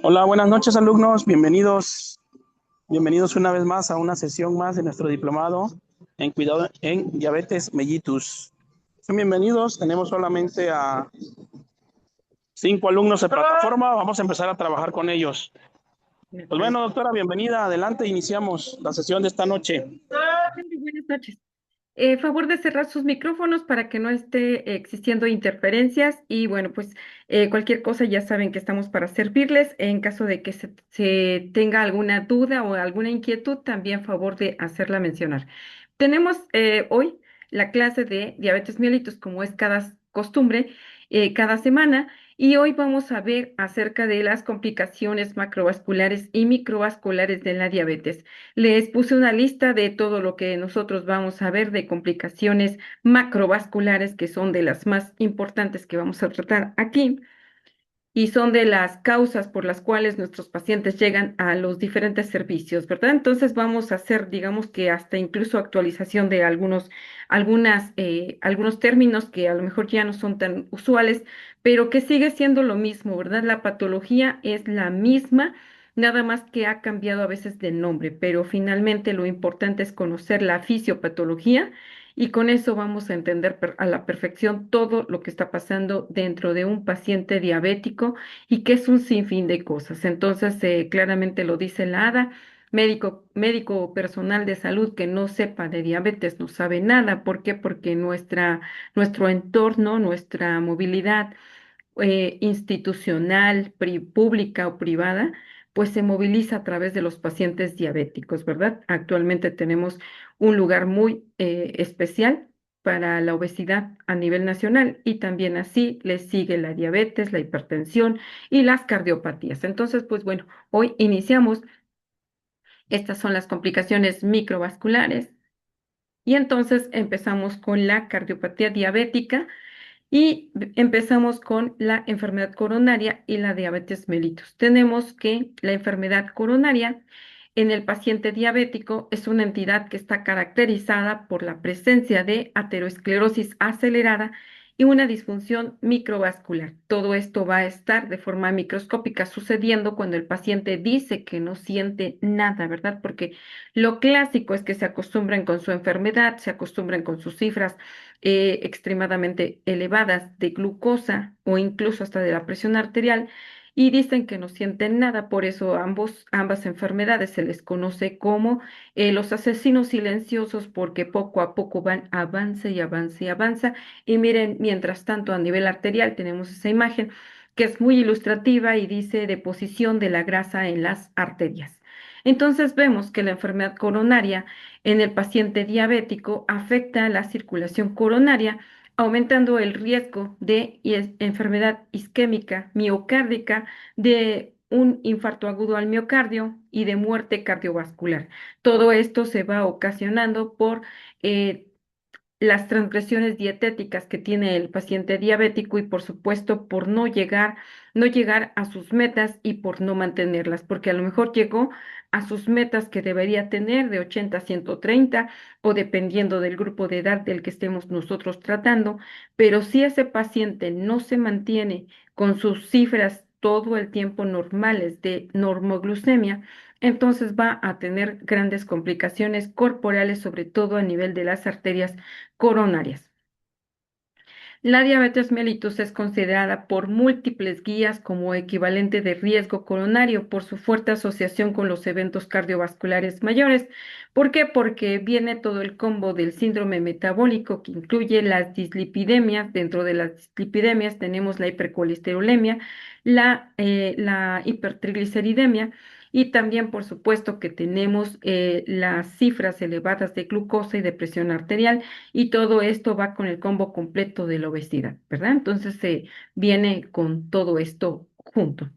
Hola, buenas noches alumnos, bienvenidos una vez más a una sesión más de nuestro diplomado en cuidado en diabetes mellitus. Son bienvenidos, tenemos solamente a 5 alumnos de plataforma, vamos a empezar a trabajar con ellos. Me Pues parece. bueno, doctora, bienvenida, adelante, iniciamos la sesión de esta noche. Muy buenas noches. Favor de cerrar sus micrófonos para que no esté existiendo interferencias y bueno, pues cualquier cosa ya saben que estamos para servirles. En caso de que se tenga alguna duda o alguna inquietud, también favor de hacerla mencionar. Tenemos hoy la clase de diabetes mellitus, como es cada costumbre, cada semana. Y hoy vamos a ver acerca de las complicaciones macrovasculares y microvasculares de la diabetes. Les puse una lista de todo lo que nosotros vamos a ver de complicaciones macrovasculares, que son de las más importantes que vamos a tratar aquí y son de las causas por las cuales nuestros pacientes llegan a los diferentes servicios, ¿verdad? Entonces vamos a hacer, digamos que hasta incluso actualización de algunos términos que a lo mejor ya no son tan usuales, pero que sigue siendo lo mismo, ¿verdad? La patología es la misma. Nada más que ha cambiado a veces de nombre, pero finalmente lo importante es conocer la fisiopatología y con eso vamos a entender a la perfección todo lo que está pasando dentro de un paciente diabético y que es un sinfín de cosas. Entonces, claramente lo dice la ADA, médico o personal de salud que no sepa de diabetes no sabe nada. ¿Por qué? Porque nuestro entorno, nuestra movilidad institucional, pública o privada, pues se moviliza a través de los pacientes diabéticos, ¿verdad? Actualmente tenemos un lugar muy especial para la obesidad a nivel nacional y también así le sigue la diabetes, la hipertensión y las cardiopatías. Entonces, pues bueno, hoy iniciamos. Estas son las complicaciones microvasculares y entonces empezamos con la cardiopatía diabética y empezamos con la enfermedad coronaria y la diabetes mellitus. Tenemos que la enfermedad coronaria en el paciente diabético es una entidad que está caracterizada por la presencia de aterosclerosis acelerada y una disfunción microvascular. Todo esto va a estar de forma microscópica sucediendo cuando el paciente dice que no siente nada, ¿verdad? Porque lo clásico es que se acostumbren con su enfermedad, se acostumbren con sus cifras extremadamente elevadas de glucosa o incluso hasta de la presión arterial y dicen que no sienten nada. Por eso ambas enfermedades se les conoce como los asesinos silenciosos, porque poco a poco van avanza y avanza y avanza. Y miren, mientras tanto a nivel arterial tenemos esa imagen que es muy ilustrativa y dice deposición de la grasa en las arterias. Entonces vemos que la enfermedad coronaria en el paciente diabético afecta la circulación coronaria, aumentando el riesgo de enfermedad isquémica miocárdica, de un infarto agudo al miocardio y de muerte cardiovascular. Todo esto se va ocasionando por eh, las transgresiones dietéticas que tiene el paciente diabético y por supuesto por no llegar a sus metas y por no mantenerlas, porque a lo mejor llegó a sus metas que debería tener de 80 a 130 o dependiendo del grupo de edad del que estemos nosotros tratando, pero si ese paciente no se mantiene con sus cifras todo el tiempo normales de normoglucemia, entonces va a tener grandes complicaciones corporales, sobre todo a nivel de las arterias coronarias. La diabetes mellitus es considerada por múltiples guías como equivalente de riesgo coronario por su fuerte asociación con los eventos cardiovasculares mayores. ¿Por qué? Porque viene todo el combo del síndrome metabólico que incluye las dislipidemias. Dentro de las dislipidemias tenemos la hipercolesterolemia, la hipertrigliceridemia y también, por supuesto, que tenemos las cifras elevadas de glucosa y de presión arterial y todo esto va con el combo completo de la obesidad, ¿verdad? Entonces se viene con todo esto junto.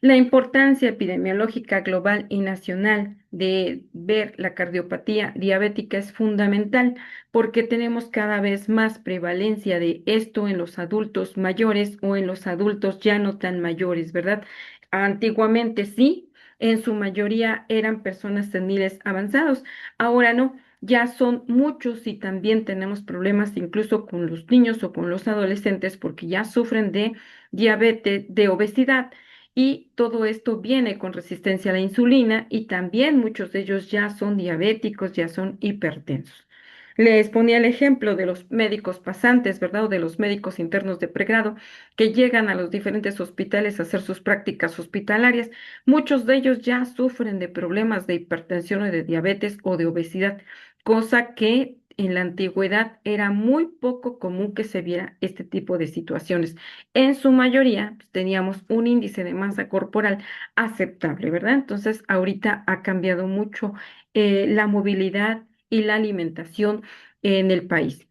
La importancia epidemiológica global y nacional de ver la cardiopatía diabética es fundamental porque tenemos cada vez más prevalencia de esto en los adultos mayores o en los adultos ya no tan mayores, ¿verdad? Antiguamente sí, en su mayoría eran personas seniles avanzados, ahora no. Ya son muchos y también tenemos problemas incluso con los niños o con los adolescentes porque ya sufren de diabetes, de obesidad y todo esto viene con resistencia a la insulina y también muchos de ellos ya son diabéticos, ya son hipertensos. Les ponía el ejemplo de los médicos pasantes, ¿verdad? O de los médicos internos de pregrado que llegan a los diferentes hospitales a hacer sus prácticas hospitalarias. Muchos de ellos ya sufren de problemas de hipertensión o de diabetes o de obesidad, cosa que en la antigüedad era muy poco común que se viera este tipo de situaciones. En su mayoría pues, teníamos un índice de masa corporal aceptable, ¿verdad? Entonces, ahorita ha cambiado mucho la movilidad y la alimentación en el país.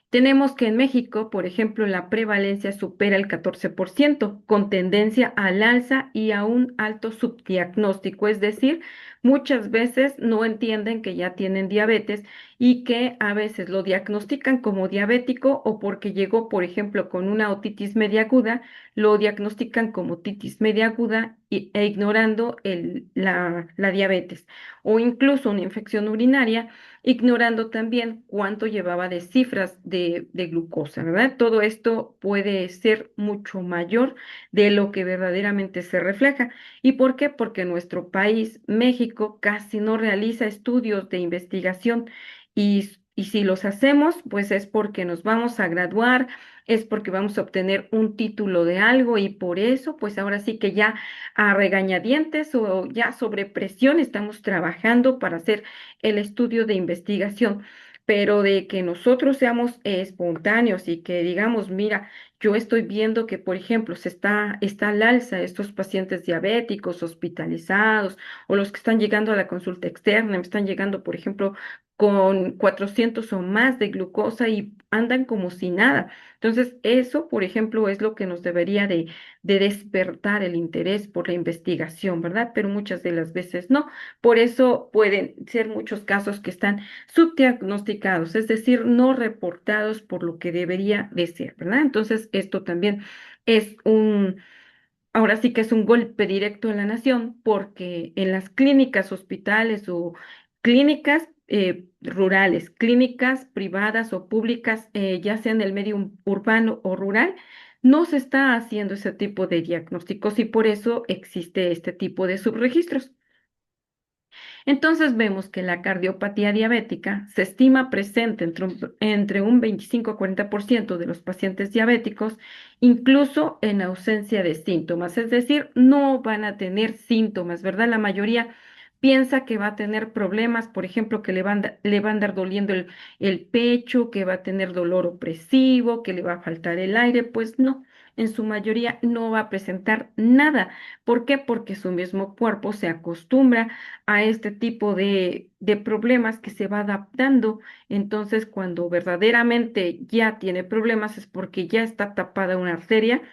Tenemos que en México, por ejemplo, la prevalencia supera el 14%, con tendencia al alza y a un alto subdiagnóstico, es decir, muchas veces no entienden que ya tienen diabetes y que a veces lo diagnostican como diabético o porque llegó, por ejemplo, con una otitis media aguda, lo diagnostican como otitis media aguda e ignorando la diabetes o incluso una infección urinaria ignorando también cuánto llevaba de cifras de glucosa, ¿verdad? Todo esto puede ser mucho mayor de lo que verdaderamente se refleja. ¿Y por qué? Porque nuestro país, México, casi no realiza estudios de investigación y si los hacemos, pues es porque nos vamos a graduar, es porque vamos a obtener un título de algo y por eso, pues ahora sí que ya a regañadientes o ya sobre presión estamos trabajando para hacer el estudio de investigación, pero de que nosotros seamos espontáneos y que digamos, mira, yo estoy viendo que, por ejemplo, está al alza estos pacientes diabéticos hospitalizados o los que están llegando a la consulta externa, están llegando, por ejemplo, con 400 o más de glucosa y andan como si nada. Entonces, eso, por ejemplo, es lo que nos debería de despertar el interés por la investigación, ¿verdad? Pero muchas de las veces no. Por eso pueden ser muchos casos que están subdiagnosticados, es decir, no reportados por lo que debería de ser, ¿verdad? Entonces, esto también es ahora sí que es un golpe directo en la nación, porque en las clínicas, hospitales o clínicas rurales, clínicas privadas o públicas, ya sea en el medio urbano o rural, no se está haciendo ese tipo de diagnósticos y por eso existe este tipo de subregistros. Entonces vemos que la cardiopatía diabética se estima presente entre un 25 a 40% de los pacientes diabéticos, incluso en ausencia de síntomas, es decir, no van a tener síntomas, ¿verdad? La mayoría piensa que va a tener problemas, por ejemplo, que le va a andar doliendo el pecho, que va a tener dolor opresivo, que le va a faltar el aire, pues no. En su mayoría no va a presentar nada. ¿Por qué? Porque su mismo cuerpo se acostumbra a este tipo de problemas que se va adaptando. Entonces, cuando verdaderamente ya tiene problemas es porque ya está tapada una arteria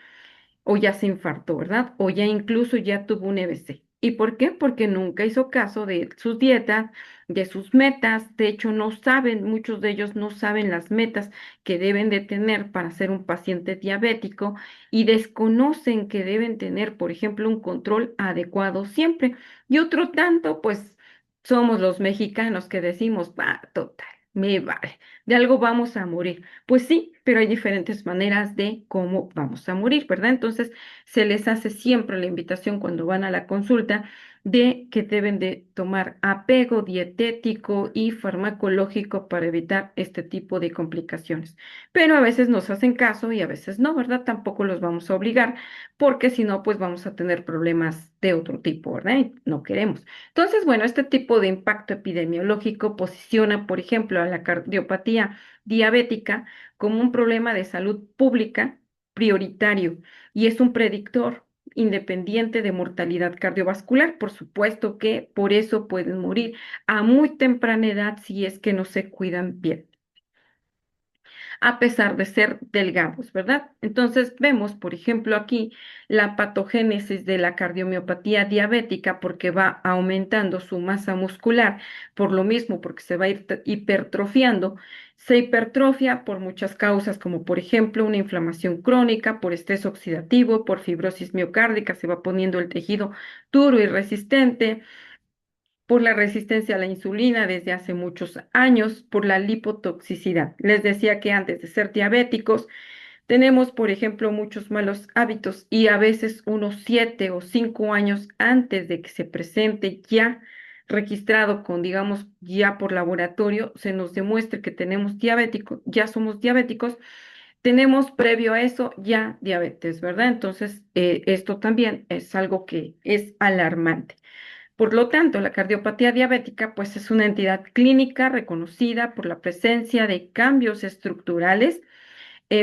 o ya se infartó, ¿verdad? O ya incluso ya tuvo un EBC. ¿Y por qué? Porque nunca hizo caso de sus dietas, de sus metas. De hecho, no saben, muchos de ellos no saben las metas que deben de tener para ser un paciente diabético y desconocen que deben tener, por ejemplo, un control adecuado siempre. Y otro tanto, pues somos los mexicanos que decimos, va, total, me vale, de algo vamos a morir. Pues sí, pero hay diferentes maneras de cómo vamos a morir, ¿verdad? Entonces, se les hace siempre la invitación cuando van a la consulta de que deben de tomar apego dietético y farmacológico para evitar este tipo de complicaciones. Pero a veces nos hacen caso y a veces no, ¿verdad? Tampoco los vamos a obligar, porque si no, pues vamos a tener problemas de otro tipo, ¿verdad? Y no queremos. Entonces, bueno, este tipo de impacto epidemiológico posiciona, por ejemplo, a la cardiopatía diabética como un problema de salud pública prioritario y es un predictor independiente de mortalidad cardiovascular. Por supuesto que por eso pueden morir a muy temprana edad si es que no se cuidan bien a pesar de ser delgados, ¿verdad? Entonces vemos, por ejemplo, aquí la patogénesis de la cardiomiopatía diabética porque va aumentando su masa muscular, por lo mismo, porque se va a ir hipertrofiando. Se hipertrofia por muchas causas, como por ejemplo una inflamación crónica, por estrés oxidativo, por fibrosis miocárdica, se va poniendo el tejido duro y resistente por la resistencia a la insulina desde hace muchos años, por la lipotoxicidad. Les decía que antes de ser diabéticos, Tenemos, por ejemplo, muchos malos hábitos y a veces unos 7 o 5 años antes de que se presente ya registrado con, digamos, ya por laboratorio, se nos demuestre que tenemos diabético, ya somos diabéticos, tenemos previo a eso ya diabetes, ¿verdad? Entonces, esto también es algo que es alarmante. Por lo tanto, la cardiopatía diabética, pues es una entidad clínica reconocida por la presencia de cambios estructurales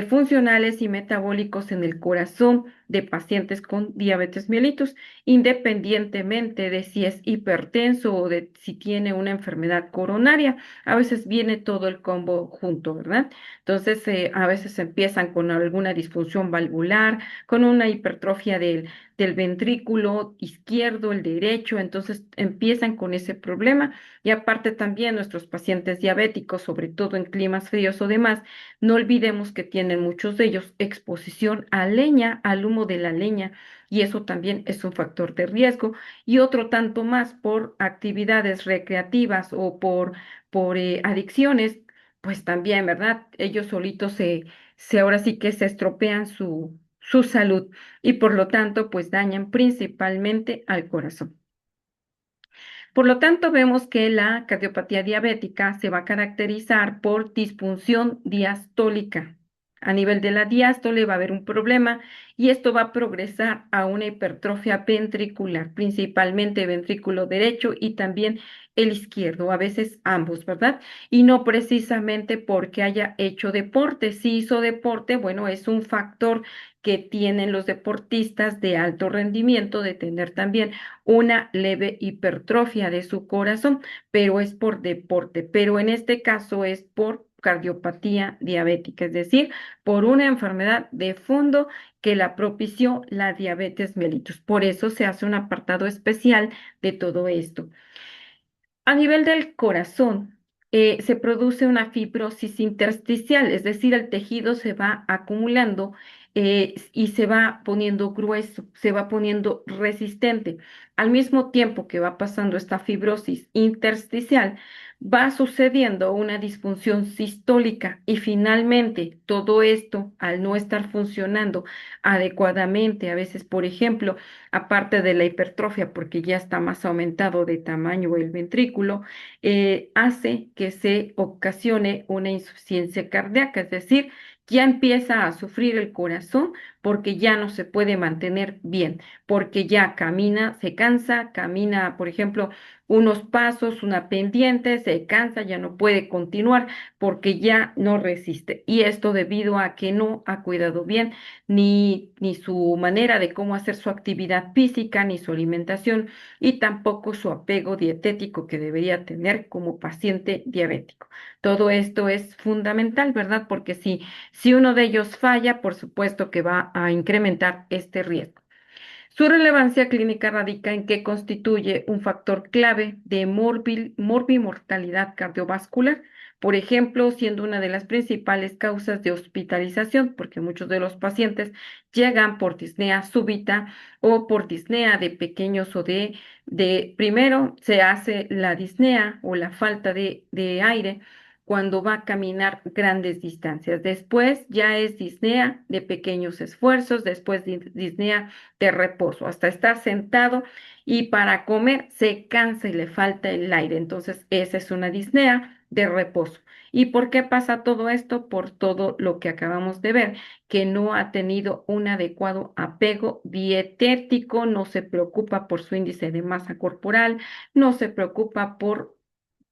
funcionales y metabólicos en el corazón de pacientes con diabetes mellitus, independientemente de si es hipertenso o de si tiene una enfermedad coronaria. A veces viene todo el combo junto, ¿verdad? Entonces, a veces empiezan con alguna disfunción valvular, con una hipertrofia del ventrículo izquierdo, el derecho, entonces empiezan con ese problema. Y aparte también nuestros pacientes diabéticos, sobre todo en climas fríos o demás, no olvidemos que tienen muchos de ellos exposición a leña, al humo de la leña, y eso también es un factor de riesgo. Y otro tanto más por actividades recreativas o por adicciones, pues también, ¿verdad? Ellos solitos ahora sí que se estropean su salud y por lo tanto, pues dañan principalmente al corazón. Por lo tanto, vemos que la cardiopatía diabética se va a caracterizar por disfunción diastólica. A nivel de la diástole va a haber un problema y esto va a progresar a una hipertrofia ventricular, principalmente ventrículo derecho y también el izquierdo, a veces ambos, ¿verdad? Y no precisamente porque haya hecho deporte. Si hizo deporte, bueno, es un factor que tienen los deportistas de alto rendimiento de tener también una leve hipertrofia de su corazón, pero es por deporte, pero en este caso es por cardiopatía diabética, es decir, por una enfermedad de fondo que la propició la diabetes mellitus. Por eso se hace un apartado especial de todo esto. A nivel del corazón, se produce una fibrosis intersticial, es decir, el tejido se va acumulando y se va poniendo grueso, se va poniendo resistente. Al mismo tiempo que va pasando esta fibrosis intersticial, va sucediendo una disfunción sistólica y finalmente todo esto, al no estar funcionando adecuadamente, a veces, por ejemplo, aparte de la hipertrofia, porque ya está más aumentado de tamaño el ventrículo, hace que se ocasione una insuficiencia cardíaca, es decir, ya empieza a sufrir el corazón porque ya no se puede mantener bien, porque ya camina, se cansa, camina, por ejemplo, unos pasos, una pendiente, se cansa, ya no puede continuar porque ya no resiste. Y esto debido a que no ha cuidado bien ni su manera de cómo hacer su actividad física, ni su alimentación, y tampoco su apego dietético que debería tener como paciente diabético. Todo esto es fundamental, ¿verdad? Porque si uno de ellos falla, por supuesto que va a incrementar este riesgo. Su relevancia clínica radica en que constituye un factor clave de morbimortalidad cardiovascular, por ejemplo, siendo una de las principales causas de hospitalización, porque muchos de los pacientes llegan por disnea súbita o por disnea de pequeños o primero se hace la disnea o la falta de aire cuando va a caminar grandes distancias. Después ya es disnea de pequeños esfuerzos, después disnea de reposo, hasta estar sentado y para comer se cansa y le falta el aire. Entonces, esa es una disnea de reposo. ¿Y por qué pasa todo esto? Por todo lo que acabamos de ver, que no ha tenido un adecuado apego dietético, no se preocupa por su índice de masa corporal, no se preocupa por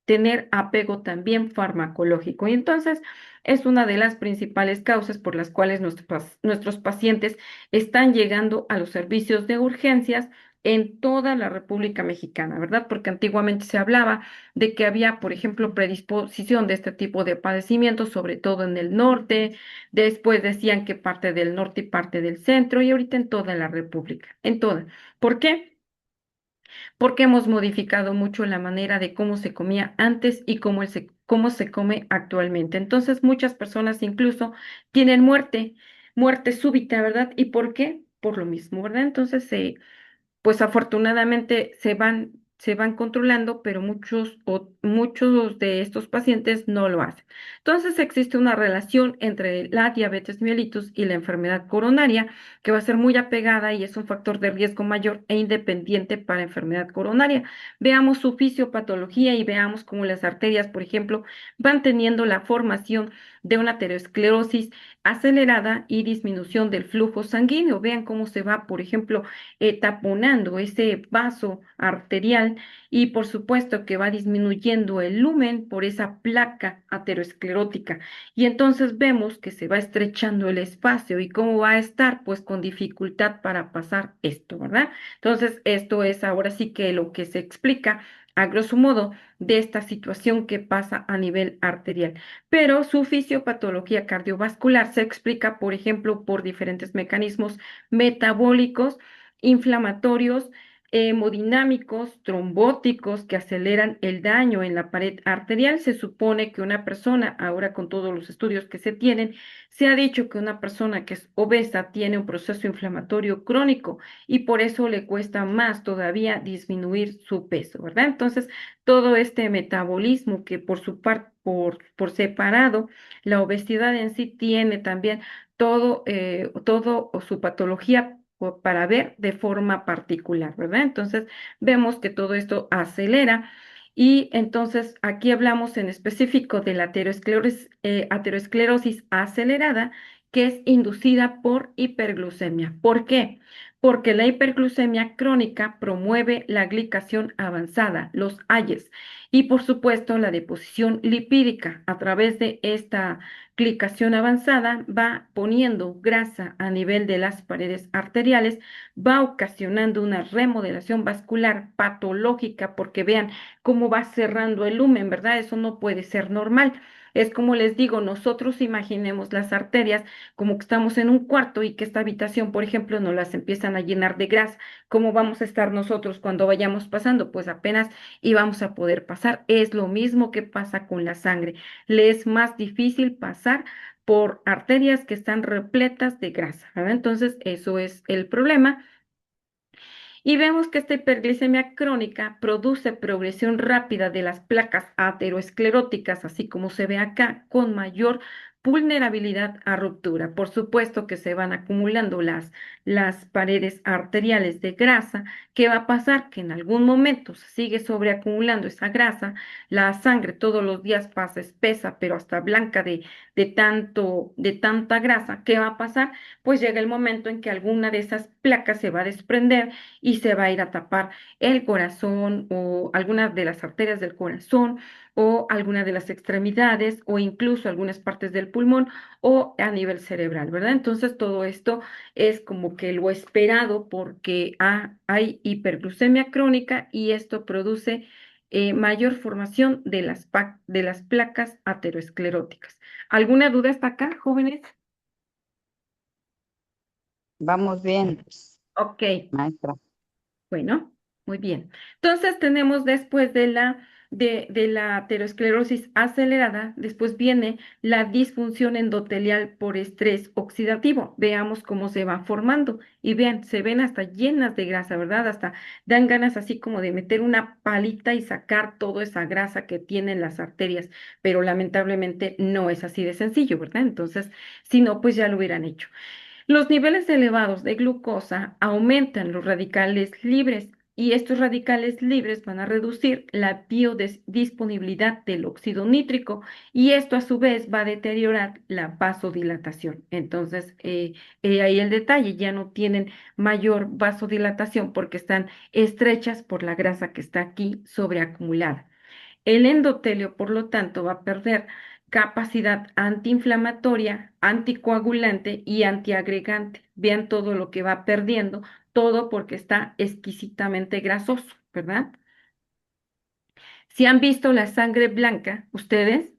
tener apego también farmacológico. Y entonces es una de las principales causas por las cuales nuestros pacientes están llegando a los servicios de urgencias en toda la República Mexicana, ¿verdad? Porque antiguamente se hablaba de que había, por ejemplo, predisposición de este tipo de padecimientos, sobre todo en el norte, después decían que parte del norte y parte del centro, y ahorita en toda la República, en toda. ¿Por qué? Porque hemos modificado mucho la manera de cómo se comía antes y cómo se come actualmente. Entonces, muchas personas incluso tienen muerte súbita, ¿verdad? ¿Y por qué? Por lo mismo, ¿verdad? Entonces, pues afortunadamente se van se van controlando, pero muchos de estos pacientes no lo hacen. Entonces existe una relación entre la diabetes mellitus y la enfermedad coronaria que va a ser muy apegada y es un factor de riesgo mayor e independiente para enfermedad coronaria. Veamos su fisiopatología y veamos cómo las arterias, por ejemplo, van teniendo la formación de una aterosclerosis acelerada y disminución del flujo sanguíneo. Vean cómo se va, por ejemplo, taponando ese vaso arterial y por supuesto que va disminuyendo el lumen por esa placa aterosclerótica. Y entonces vemos que se va estrechando el espacio y cómo va a estar, pues con dificultad para pasar esto, ¿verdad? Entonces, esto es ahora sí que lo que se explica a grosso modo de esta situación que pasa a nivel arterial. Pero su fisiopatología cardiovascular se explica, por ejemplo, por diferentes mecanismos metabólicos, inflamatorios, hemodinámicos, trombóticos que aceleran el daño en la pared arterial. Se supone que una persona, ahora con todos los estudios que se tienen, se ha dicho que una persona que es obesa tiene un proceso inflamatorio crónico y por eso le cuesta más todavía disminuir su peso, ¿verdad? Entonces, todo este metabolismo que por su parte, por separado, la obesidad en sí tiene también todo su patología para ver de forma particular, ¿verdad? Entonces, vemos que todo esto acelera y entonces aquí hablamos en específico de la aterosclerosis acelerada, que es inducida por hiperglucemia. ¿Por qué? Porque la hiperglucemia crónica promueve la glicación avanzada, los AYES, y por supuesto la deposición lipídica a través de esta glicación avanzada va poniendo grasa a nivel de las paredes arteriales, va ocasionando una remodelación vascular patológica porque vean cómo va cerrando el lumen, ¿verdad? Eso no puede ser normal. Es como les digo, nosotros imaginemos las arterias como que estamos en un cuarto y que esta habitación, por ejemplo, nos las empiezan a llenar de grasa. ¿Cómo vamos a estar nosotros cuando vayamos pasando? Pues apenas íbamos a poder pasar. Es lo mismo que pasa con la sangre. Le es más difícil pasar por arterias que están repletas de grasa, ¿verdad? Entonces, eso es el problema. Y vemos que esta hiperglicemia crónica produce progresión rápida de las placas ateroscleróticas, así como se ve acá, con mayor vulnerabilidad a ruptura. Por supuesto que se van acumulando las paredes arteriales de grasa. ¿Qué va a pasar? Que en algún momento se sigue sobreacumulando esa grasa, la sangre todos los días pasa espesa, pero hasta blanca de tanta grasa. ¿Qué va a pasar? Pues llega el momento en que alguna de esas placas se va a desprender y se va a ir a tapar el corazón o algunas de las arterias del corazón o alguna de las extremidades o incluso algunas partes del pulmón o a nivel cerebral, ¿verdad? Entonces todo esto es como que lo esperado porque hay hiperglucemia crónica y esto produce mayor formación de de las placas ateroscleróticas. ¿Alguna duda hasta acá, jóvenes? Vamos bien, Ok. maestra. Bueno, muy bien. Entonces tenemos después de la aterosclerosis acelerada, después viene la disfunción endotelial por estrés oxidativo. Veamos cómo se va formando. Y vean, se ven hasta llenas de grasa, ¿verdad? Hasta dan ganas así como de meter una palita y sacar toda esa grasa que tienen las arterias, pero lamentablemente no es así de sencillo, ¿verdad? Entonces, si no, pues ya lo hubieran hecho. Los niveles elevados de glucosa aumentan los radicales libres y estos radicales libres van a reducir la biodisponibilidad del óxido nítrico y esto a su vez va a deteriorar la vasodilatación. Entonces, ahí el detalle, ya no tienen mayor vasodilatación porque están estrechas por la grasa que está aquí sobreacumulada. El endotelio, por lo tanto, va a perder capacidad antiinflamatoria, anticoagulante y antiagregante. Vean todo lo que va perdiendo, todo porque está exquisitamente grasoso, ¿verdad? Si han visto la sangre blanca, ustedes,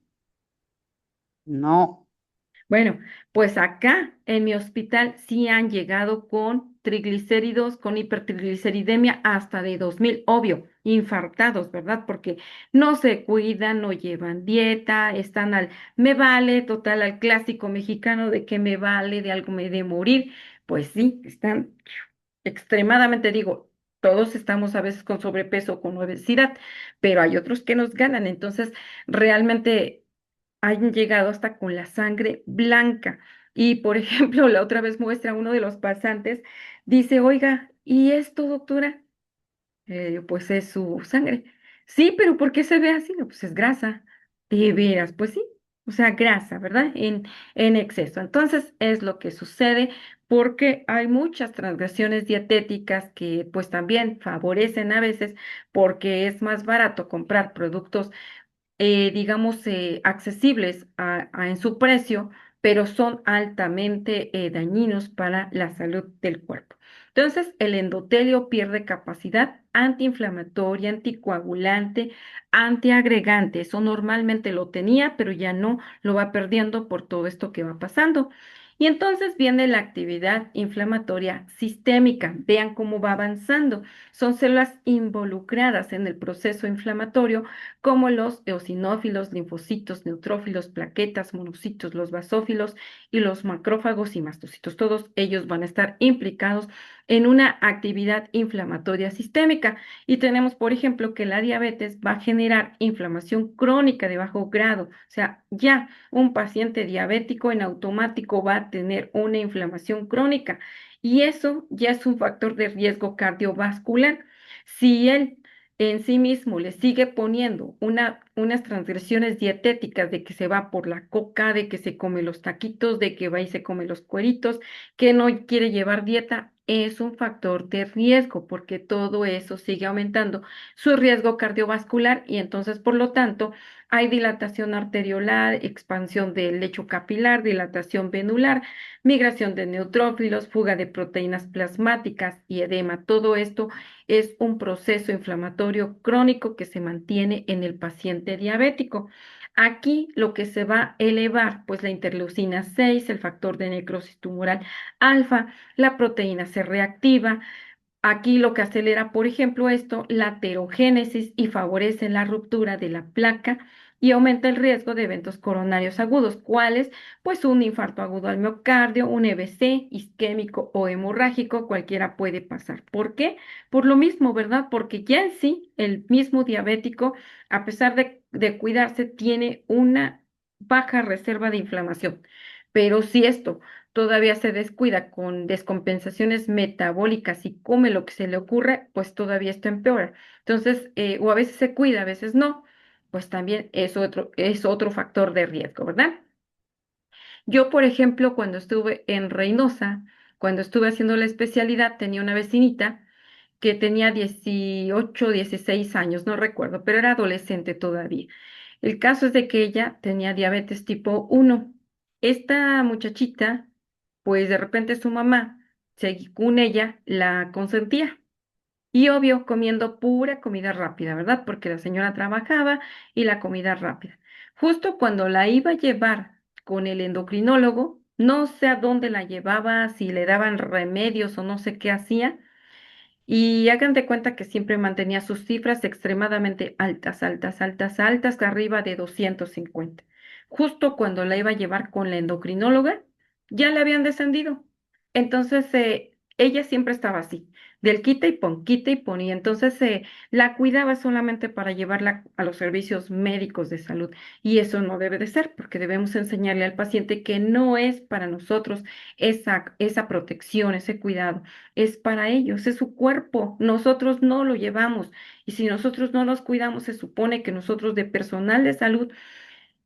No, bueno, pues acá en mi hospital sí han llegado con triglicéridos, con hipertrigliceridemia hasta de 2000, obvio, infartados, ¿verdad? Porque no se cuidan, no llevan dieta, están me vale, total, al clásico mexicano de que me vale, de algo me de morir. Pues sí, están extremadamente, digo, Todos estamos a veces con sobrepeso o con obesidad, pero hay otros que nos ganan. Entonces, realmente han llegado hasta con la sangre blanca. Y, por ejemplo, la otra vez muestra uno de los pasantes, dice, oiga, ¿y esto, doctora? Pues es su sangre. Sí, pero ¿por qué se ve así? No, pues es grasa. De veras, pues sí. O sea, grasa, ¿verdad? En exceso. Entonces, es lo que sucede porque hay muchas transgresiones dietéticas que pues también favorecen a veces porque es más barato comprar productos digamos, accesibles en su precio, pero son altamente dañinos para la salud del cuerpo. Entonces, el endotelio pierde capacidad antiinflamatoria, anticoagulante, antiagregante. Eso normalmente lo tenía, pero ya no lo va perdiendo por todo esto que va pasando. Y entonces viene la actividad inflamatoria sistémica. Vean cómo va avanzando. Son células involucradas en el proceso inflamatorio como los eosinófilos, linfocitos, neutrófilos, plaquetas, monocitos, los basófilos y los macrófagos y mastocitos. Todos ellos van a estar implicados en una actividad inflamatoria sistémica. Y tenemos, por ejemplo, que la diabetes va a generar inflamación crónica de bajo grado. O sea, ya un paciente diabético en automático va a tener una inflamación crónica. Y eso ya es un factor de riesgo cardiovascular. Si él en sí mismo le sigue poniendo unas transgresiones dietéticas de que se va por la coca, de que se come los taquitos, de que va y se come los cueritos, que no quiere llevar dieta, es un factor de riesgo porque todo eso sigue aumentando su riesgo cardiovascular y entonces, por lo tanto, hay dilatación arteriolar, expansión del lecho capilar, dilatación venular, migración de neutrófilos, fuga de proteínas plasmáticas y edema. Todo esto es un proceso inflamatorio crónico que se mantiene en el paciente diabético. Aquí lo que se va a elevar, pues la interleucina 6, el factor de necrosis tumoral alfa, la proteína C reactiva. Aquí lo que acelera, por ejemplo, esto, la aterogénesis y favorece la ruptura de la placa y aumenta el riesgo de eventos coronarios agudos, ¿cuáles? Pues un infarto agudo al miocardio, un EBC isquémico o hemorrágico, cualquiera puede pasar. ¿Por qué? Por lo mismo, ¿verdad? Porque ya en sí, el mismo diabético, a pesar de cuidarse, tiene una baja reserva de inflamación. Pero si esto todavía se descuida con descompensaciones metabólicas y come lo que se le ocurre, pues todavía esto empeora. Entonces, o a veces se cuida, a veces no, pues también es otro factor de riesgo, ¿verdad? Yo, por ejemplo, cuando estuve en Reynosa, cuando estuve haciendo la especialidad, tenía una vecinita que tenía 18, 16 años, no recuerdo, pero era adolescente todavía. El caso es de que ella tenía diabetes tipo 1. Esta muchachita, pues de repente su mamá, según ella, la consentía. Y obvio, comiendo pura comida rápida, ¿verdad? Porque la señora trabajaba y la comida rápida. Justo cuando la iba a llevar con el endocrinólogo, no sé a dónde la llevaba, si le daban remedios o no sé qué hacía, y hagan de cuenta que siempre mantenía sus cifras extremadamente altas, altas, altas, altas, arriba de 250. Justo cuando la iba a llevar con la endocrinóloga, ya le habían descendido. Entonces, ella siempre estaba así, del quita y pon, y entonces la cuidaba solamente para llevarla a los servicios médicos de salud. Y eso no debe de ser, porque debemos enseñarle al paciente que no es para nosotros esa protección, ese cuidado es para ellos, es su cuerpo, nosotros no lo llevamos y si nosotros no nos cuidamos, se supone que nosotros de personal de salud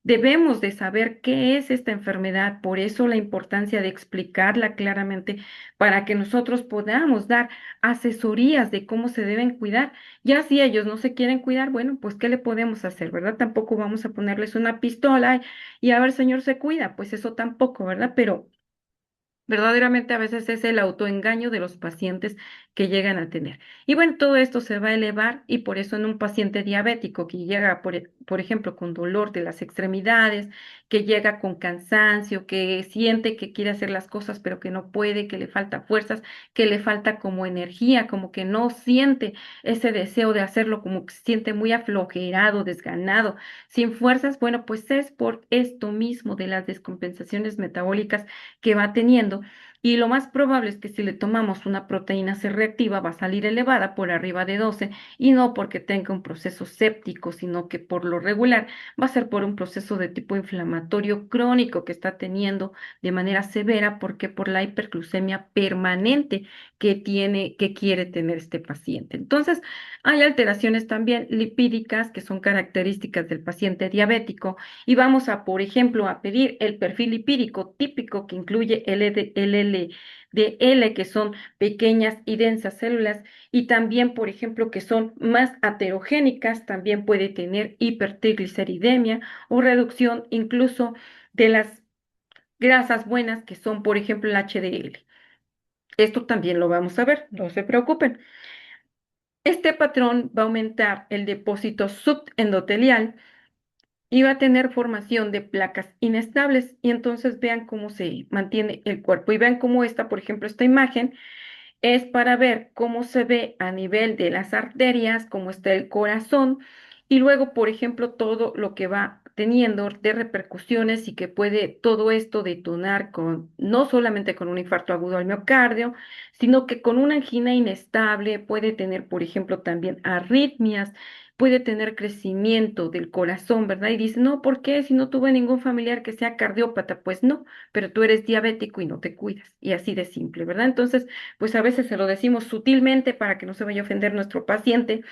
debemos de saber qué es esta enfermedad, por eso la importancia de explicarla claramente para que nosotros podamos dar asesorías de cómo se deben cuidar. Ya si ellos no se quieren cuidar, bueno, pues ¿qué le podemos hacer, verdad? Tampoco vamos a ponerles una pistola y a ver, señor, se cuida, pues eso tampoco, ¿verdad? Pero verdaderamente a veces es el autoengaño de los pacientes que llegan a tener. Y bueno, todo esto se va a elevar y por eso en un paciente diabético que llega, por ejemplo, con dolor de las extremidades, que llega con cansancio, que siente que quiere hacer las cosas pero que no puede, que le falta fuerzas, que le falta como energía, como que no siente ese deseo de hacerlo, como que se siente muy aflojerado, desganado, sin fuerzas, bueno, pues es por esto mismo de las descompensaciones metabólicas que va teniendo. y lo más probable es que si le tomamos una proteína C reactiva va a salir elevada por arriba de 12 y no porque tenga un proceso séptico, sino que por lo regular va a ser por un proceso de tipo inflamatorio crónico que está teniendo de manera severa porque por la hiperglucemia permanente que tiene, que quiere tener este paciente. Entonces, hay alteraciones también lipídicas que son características del paciente diabético y vamos a, por ejemplo, a pedir el perfil lipídico típico que incluye LDL, que son pequeñas y densas células, y también, por ejemplo, que son más aterogénicas, también puede tener hipertrigliceridemia o reducción incluso de las grasas buenas, que son, por ejemplo, el HDL. Esto también lo vamos a ver, no se preocupen. Este patrón va a aumentar el depósito subendotelial y va a tener formación de placas inestables. Y entonces vean cómo se mantiene el cuerpo. Y vean cómo esta, por ejemplo, esta imagen es para ver cómo se ve a nivel de las arterias, cómo está el corazón y luego, por ejemplo, todo lo que va teniendo de repercusiones y que puede todo esto detonar con no solamente con un infarto agudo al miocardio, sino que con una angina inestable puede tener, por ejemplo, también arritmias, puede tener crecimiento del corazón, ¿verdad? Y dice, no, ¿por qué? Si no tuve ningún familiar que sea cardiópata, pues no, pero tú eres diabético y no te cuidas. Y así de simple, ¿verdad? Entonces, pues a veces se lo decimos sutilmente para que no se vaya a ofender nuestro paciente,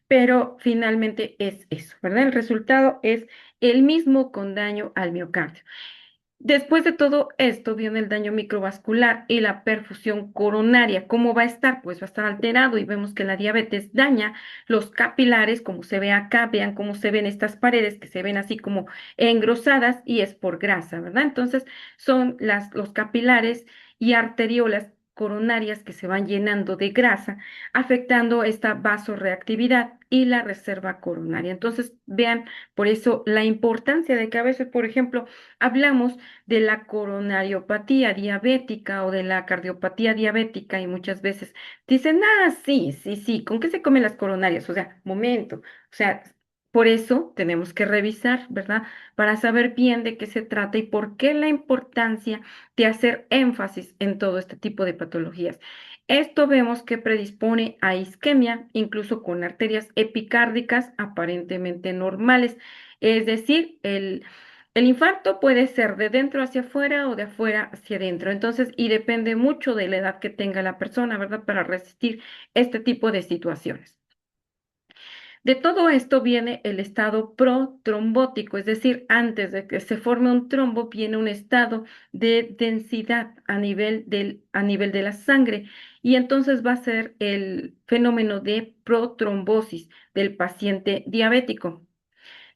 pero finalmente es eso, ¿verdad? El resultado es el mismo con daño al miocardio. Después de todo esto viene el daño microvascular y la perfusión coronaria. ¿Cómo va a estar? Pues va a estar alterado y vemos que la diabetes daña los capilares, como se ve acá, vean cómo se ven estas paredes que se ven así como engrosadas y es por grasa, ¿verdad? Entonces son los capilares y arteriolas coronarias que se van llenando de grasa, afectando esta vasoreactividad y la reserva coronaria. Entonces, vean, por eso la importancia de que a veces, por ejemplo, hablamos de la coronariopatía diabética o de la cardiopatía diabética y muchas veces dicen, ah, sí, sí, sí, ¿con qué se comen las coronarias? O sea, momento, o sea, por eso tenemos que revisar, ¿verdad? Para saber bien de qué se trata y por qué la importancia de hacer énfasis en todo este tipo de patologías. Esto vemos que predispone a isquemia, incluso con arterias epicárdicas aparentemente normales, es decir, el infarto puede ser de dentro hacia afuera o de afuera hacia adentro. Entonces, y depende mucho de la edad que tenga la persona, ¿verdad? Para resistir este tipo de situaciones. De todo esto viene el estado protrombótico, es decir, antes de que se forme un trombo, viene un estado de densidad a nivel de la sangre. Y entonces va a ser el fenómeno de protrombosis del paciente diabético.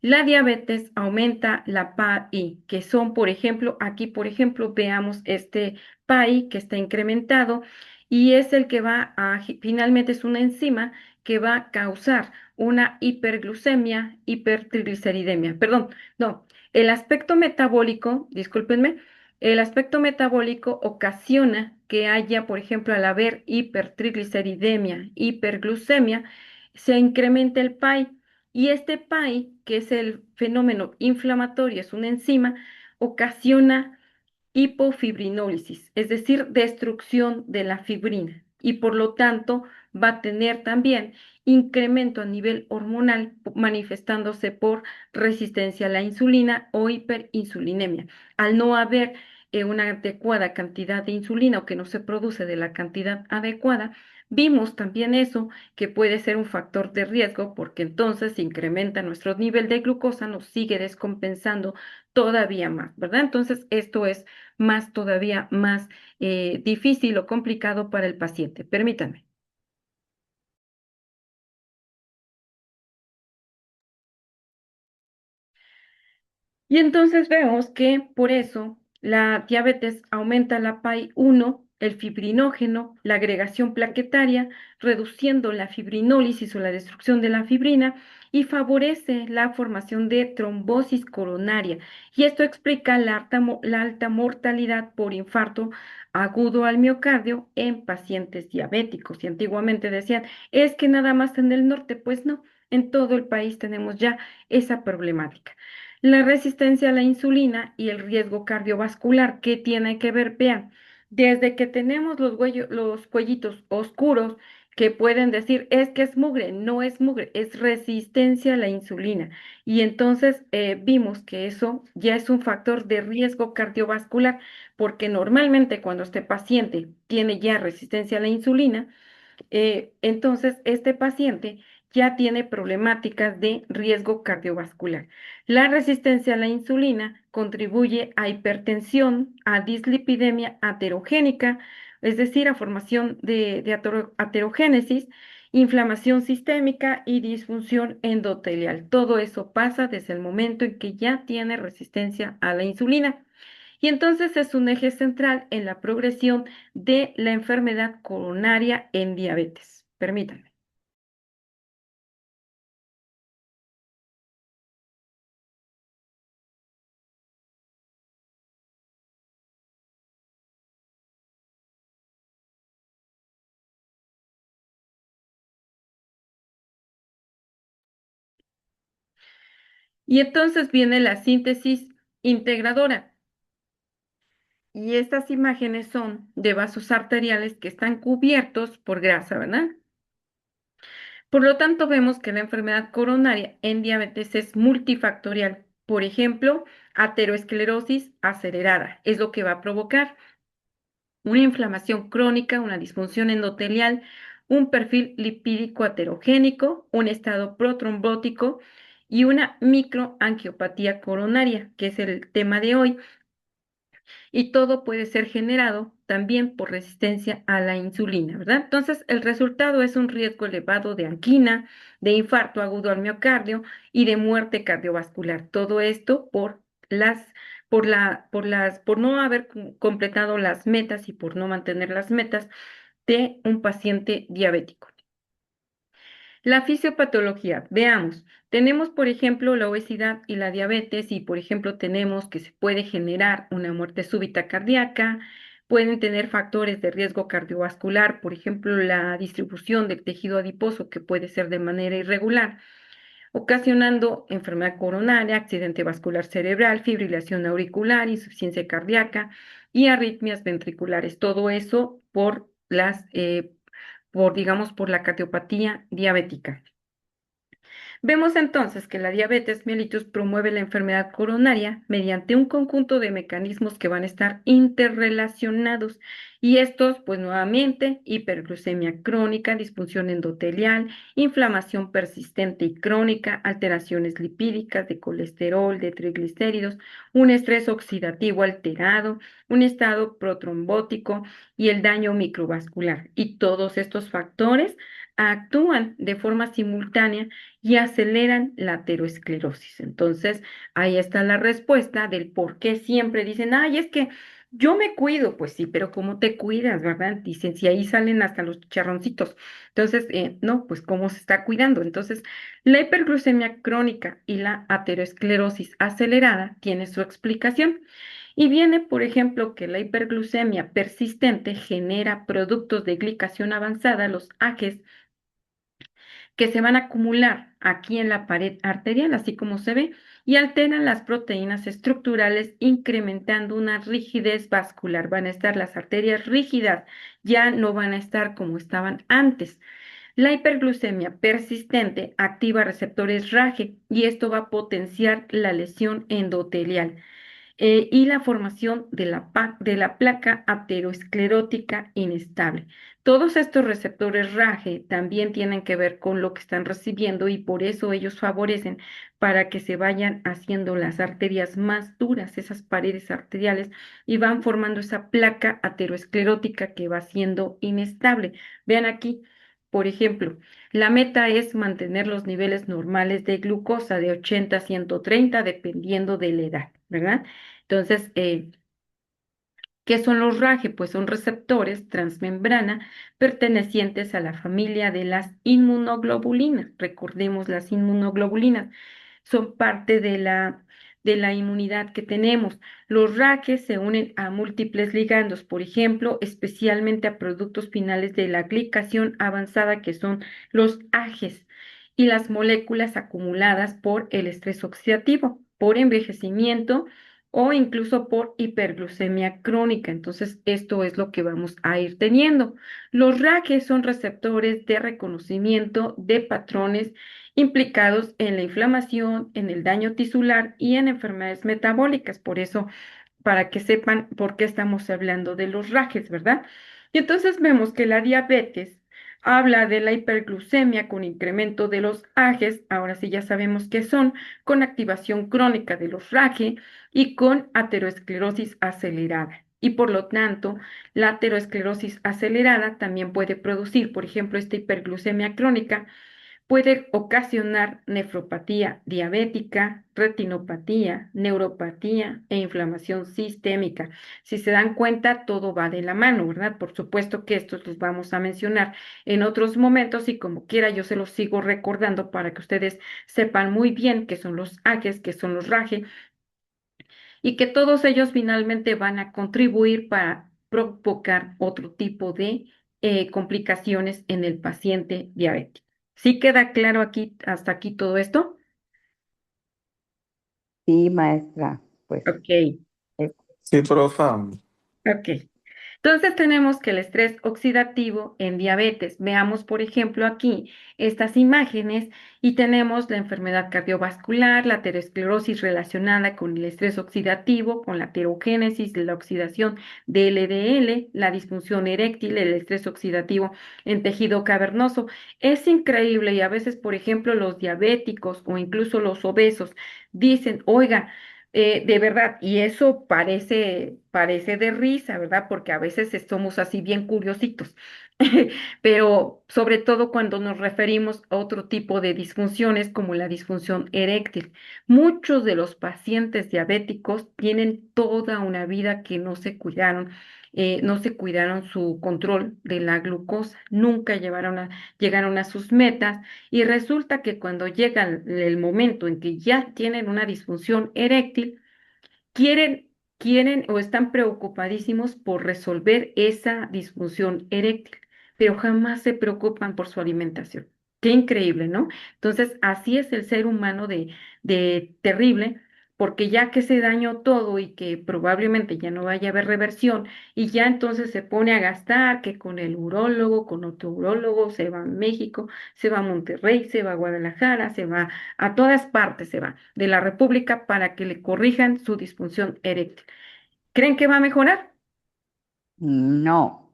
La diabetes aumenta la PAI, que son, por ejemplo, aquí, por ejemplo, veamos este PAI que está incrementado y es el que va a, finalmente es una enzima que va a causar una hiperglucemia, hipertrigliceridemia. Perdón, no, el aspecto metabólico, discúlpenme, el aspecto metabólico ocasiona que haya, por ejemplo, al haber hipertrigliceridemia, hiperglucemia, se incrementa el PAI. Y este PAI, que es el fenómeno inflamatorio, es una enzima, ocasiona hipofibrinólisis, es decir, destrucción de la fibrina. Y por lo tanto va a tener también incremento a nivel hormonal manifestándose por resistencia a la insulina o hiperinsulinemia. Al no haber una adecuada cantidad de insulina o que no se produce de la cantidad adecuada, vimos también eso que puede ser un factor de riesgo porque entonces se incrementa nuestro nivel de glucosa, nos sigue descompensando todavía más, ¿verdad? Entonces esto es más todavía más difícil o complicado para el paciente. Permítanme. Y entonces vemos que por eso la diabetes aumenta la PAI-1, el fibrinógeno, la agregación plaquetaria, reduciendo la fibrinólisis o la destrucción de la fibrina y favorece la formación de trombosis coronaria. Y esto explica la alta mortalidad por infarto agudo al miocardio en pacientes diabéticos. Y antiguamente decían, es que nada más en el norte, pues no, en todo el país tenemos ya esa problemática. La resistencia a la insulina y el riesgo cardiovascular, ¿qué tiene que ver? Vean, Desde que tenemos los cuellitos oscuros que pueden decir, es que es mugre, no es mugre, es resistencia a la insulina. Y entonces vimos que eso ya es un factor de riesgo cardiovascular, porque normalmente cuando este paciente tiene ya resistencia a la insulina, entonces este paciente ya tiene problemáticas de riesgo cardiovascular. La resistencia a la insulina contribuye a hipertensión, a dislipidemia aterogénica, es decir, a formación de aterogénesis, inflamación sistémica y disfunción endotelial. Todo eso pasa desde el momento en que ya tiene resistencia a la insulina. Y entonces es un eje central en la progresión de la enfermedad coronaria en diabetes. Permítanme. Y entonces viene la síntesis integradora. Y estas imágenes son de vasos arteriales que están cubiertos por grasa, ¿verdad? Por lo tanto, vemos que la enfermedad coronaria en diabetes es multifactorial. Por ejemplo, ateroesclerosis acelerada es lo que va a provocar una inflamación crónica, una disfunción endotelial, un perfil lipídico aterogénico, un estado protrombótico y una microangiopatía coronaria, que es el tema de hoy, y todo puede ser generado también por resistencia a la insulina, ¿verdad? Entonces, el resultado es un riesgo elevado de angina, de infarto agudo al miocardio y de muerte cardiovascular. Todo esto por no haber completado las metas y por no mantener las metas de un paciente diabético. La fisiopatología, veamos, tenemos por ejemplo la obesidad y la diabetes y por ejemplo tenemos que se puede generar una muerte súbita cardíaca, pueden tener factores de riesgo cardiovascular, por ejemplo la distribución del tejido adiposo que puede ser de manera irregular, ocasionando enfermedad coronaria, accidente vascular cerebral, fibrilación auricular, insuficiencia cardíaca y arritmias ventriculares. Todo eso digamos, por la cardiopatía diabética. Vemos entonces que la diabetes mellitus promueve la enfermedad coronaria mediante un conjunto de mecanismos que van a estar interrelacionados y estos, pues nuevamente, hiperglucemia crónica, disfunción endotelial, inflamación persistente y crónica, alteraciones lipídicas, de colesterol, de triglicéridos, un estrés oxidativo alterado, un estado protrombótico y el daño microvascular. Y todos estos factores actúan de forma simultánea y aceleran la aterosclerosis. Entonces, ahí está la respuesta del por qué siempre dicen, ay, es que yo me cuido, pues sí, pero ¿cómo te cuidas, verdad? Dicen, si ahí salen hasta los chicharroncitos. Entonces, no, pues ¿cómo se está cuidando? Entonces, la hiperglucemia crónica y la aterosclerosis acelerada tiene su explicación. Y viene, por ejemplo, que la hiperglucemia persistente genera productos de glicación avanzada, los AGEs, que se van a acumular aquí en la pared arterial, así como se ve, y alteran las proteínas estructurales, incrementando una rigidez vascular. Van a estar las arterias rígidas, ya no van a estar como estaban antes. La hiperglucemia persistente activa receptores RAGE y esto va a potenciar la lesión endotelial y la formación de la placa aterosclerótica inestable. Todos estos receptores RAGE también tienen que ver con lo que están recibiendo y por eso ellos favorecen para que se vayan haciendo las arterias más duras, esas paredes arteriales, y van formando esa placa aterosclerótica que va siendo inestable. Vean aquí. Por ejemplo, la meta es mantener los niveles normales de glucosa de 80 a 130 dependiendo de la edad, ¿verdad? Entonces, ¿qué son los RAGE? Pues son receptores transmembrana pertenecientes a la familia de las inmunoglobulinas. Recordemos, las inmunoglobulinas son parte de la inmunidad que tenemos. Los RAGE se unen a múltiples ligandos, por ejemplo, especialmente a productos finales de la glicación avanzada, que son los AGEs, y las moléculas acumuladas por el estrés oxidativo, por envejecimiento o incluso por hiperglucemia crónica. Entonces, esto es lo que vamos a ir teniendo. Los RAGes son receptores de reconocimiento de patrones implicados en la inflamación, en el daño tisular y en enfermedades metabólicas. Por eso, para que sepan por qué estamos hablando de los RAGes, ¿verdad? Y entonces vemos que la diabetes habla de la hiperglucemia con incremento de los AGEs, ahora sí ya sabemos qué son, con activación crónica de los RAGE y con aterosclerosis acelerada. Y por lo tanto, la aterosclerosis acelerada también puede producir, por ejemplo, esta hiperglucemia crónica puede ocasionar nefropatía diabética, retinopatía, neuropatía e inflamación sistémica. Si se dan cuenta, todo va de la mano, ¿verdad? Por supuesto que estos los vamos a mencionar en otros momentos y como quiera yo se los sigo recordando para que ustedes sepan muy bien qué son los AGEs, qué son los RAGE y que todos ellos finalmente van a contribuir para provocar otro tipo de complicaciones en el paciente diabético. ¿Sí queda claro aquí, hasta aquí todo esto? Sí, maestra. Pues, Ok, eh, Sí, profa. ok. Entonces tenemos que el estrés oxidativo en diabetes. Veamos, por ejemplo, aquí estas imágenes y tenemos la enfermedad cardiovascular, la aterosclerosis relacionada con el estrés oxidativo, con la aterogénesis, la oxidación de LDL, la disfunción eréctil, el estrés oxidativo en tejido cavernoso. Es increíble y a veces, por ejemplo, los diabéticos o incluso los obesos dicen, oiga, de verdad, y eso parece de risa, ¿verdad? Porque a veces somos así bien curiositos, pero sobre todo cuando nos referimos a otro tipo de disfunciones como la disfunción eréctil. Muchos de los pacientes diabéticos tienen toda una vida que no se cuidaron su control de la glucosa, nunca llegaron a sus metas y resulta que cuando llega el momento en que ya tienen una disfunción eréctil, quieren, quieren o están preocupadísimos por resolver esa disfunción eréctil, pero jamás se preocupan por su alimentación. Qué increíble, ¿no? Entonces, así es el ser humano de terrible, porque ya que se dañó todo y que probablemente ya no vaya a haber reversión, y ya entonces se pone a gastar que con el urólogo, con otro urólogo, se va a México, se va a Monterrey, se va a Guadalajara, se va a todas partes se va de la República para que le corrijan su disfunción eréctil. ¿Creen que va a mejorar? no.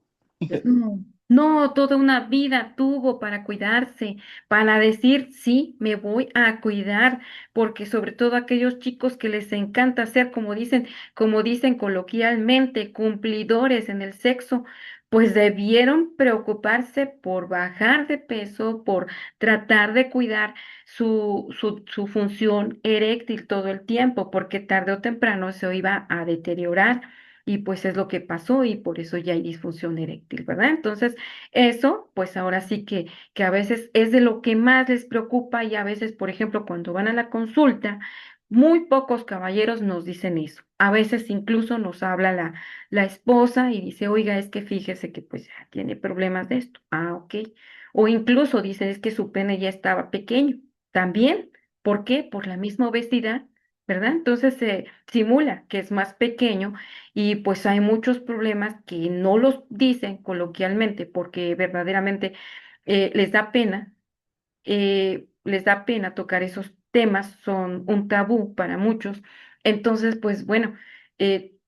No, no, toda una vida tuvo para cuidarse, para decir, sí, me voy a cuidar, porque sobre todo aquellos chicos que les encanta ser, como dicen coloquialmente, cumplidores en el sexo, pues debieron preocuparse por bajar de peso, por tratar de cuidar su función eréctil todo el tiempo, porque tarde o temprano se iba a deteriorar. Y pues es lo que pasó y por eso ya hay disfunción eréctil, ¿verdad? Entonces, eso, pues ahora sí que a veces es de lo que más les preocupa y a veces, por ejemplo, cuando van a la consulta, muy pocos caballeros nos dicen eso. A veces incluso nos habla la esposa y dice, oiga, es que fíjese que pues ya tiene problemas de esto. Ah, ok. O incluso dice, es que su pene ya estaba pequeño. También, ¿por qué? Por la misma obesidad, ¿verdad? Entonces se simula que es más pequeño y pues hay muchos problemas que no los dicen coloquialmente porque verdaderamente les da pena tocar esos temas, son un tabú para muchos. Entonces, pues bueno,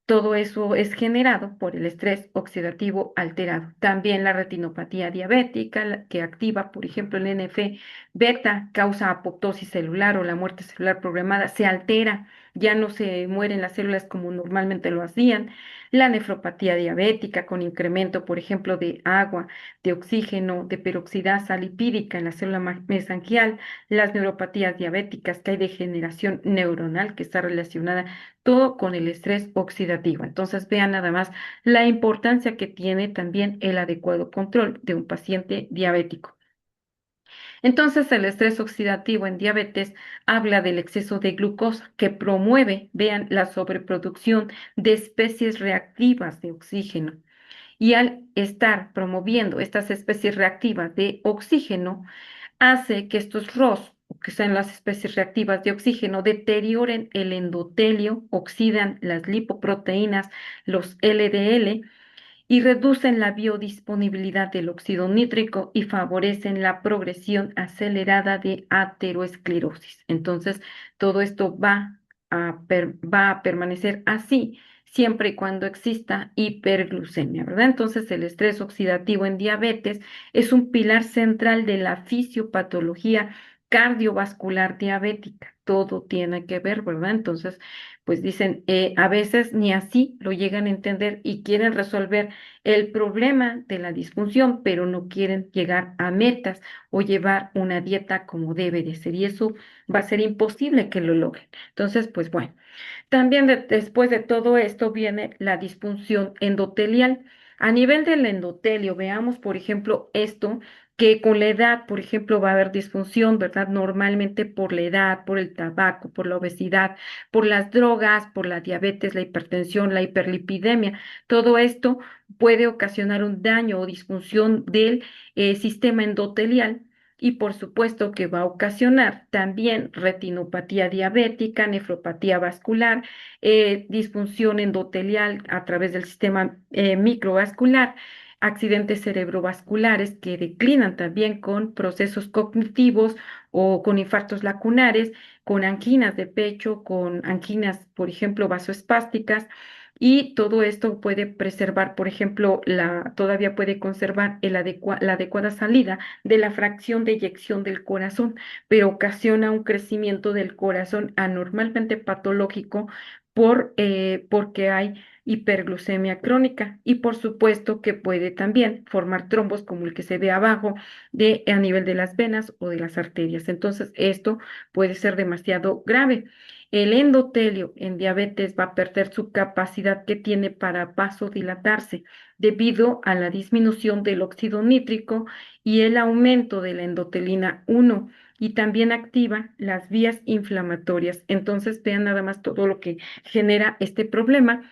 todo eso es generado por el estrés oxidativo alterado. También la retinopatía diabética, que activa, por ejemplo, el NF beta, causa apoptosis celular o la muerte celular programada, se altera, ya no se mueren las células como normalmente lo hacían. La nefropatía diabética con incremento, por ejemplo, de agua, de oxígeno, de peroxidasa lipídica en la célula mesangial, las neuropatías diabéticas, que hay degeneración neuronal que está relacionada todo con el estrés oxidativo. Entonces, vean nada más la importancia que tiene también el adecuado control de un paciente diabético. Entonces, el estrés oxidativo en diabetes habla del exceso de glucosa que promueve, vean, la sobreproducción de especies reactivas de oxígeno. Y al estar promoviendo estas especies reactivas de oxígeno, hace que estos ROS que sean las especies reactivas de oxígeno, deterioren el endotelio, oxidan las lipoproteínas, los LDL, y reducen la biodisponibilidad del óxido nítrico y favorecen la progresión acelerada de ateroesclerosis. Entonces, todo esto va a permanecer así siempre y cuando exista hiperglucemia, ¿verdad? Entonces, el estrés oxidativo en diabetes es un pilar central de la fisiopatología cardiovascular diabética. Todo tiene que ver, ¿verdad? Entonces, pues dicen, a veces ni así lo llegan a entender y quieren resolver el problema de la disfunción, pero no quieren llegar a metas o llevar una dieta como debe de ser, y eso va a ser imposible que lo logren. Entonces, pues bueno. También después de todo esto viene la disfunción endotelial. A nivel del endotelio, veamos, por ejemplo, esto, que con la edad, por ejemplo, va a haber disfunción, ¿verdad? Normalmente por la edad, por el tabaco, por la obesidad, por las drogas, por la diabetes, la hipertensión, la hiperlipidemia. Todo esto puede ocasionar un daño o disfunción del sistema endotelial, y por supuesto que va a ocasionar también retinopatía diabética, nefropatía vascular, disfunción endotelial a través del sistema microvascular, accidentes cerebrovasculares que declinan también con procesos cognitivos o con infartos lacunares, con anginas de pecho, con anginas, por ejemplo, vasoespásticas. Y todo esto puede preservar, por ejemplo, todavía puede conservar la adecuada salida de la fracción de eyección del corazón, pero ocasiona un crecimiento del corazón anormalmente patológico porque hay hiperglucemia crónica, y por supuesto que puede también formar trombos como el que se ve abajo a nivel de las venas o de las arterias. Entonces, esto puede ser demasiado grave. El endotelio en diabetes va a perder su capacidad que tiene para vasodilatarse debido a la disminución del óxido nítrico y el aumento de la endotelina 1, y también activa las vías inflamatorias. Entonces, vean nada más todo lo que genera este problema.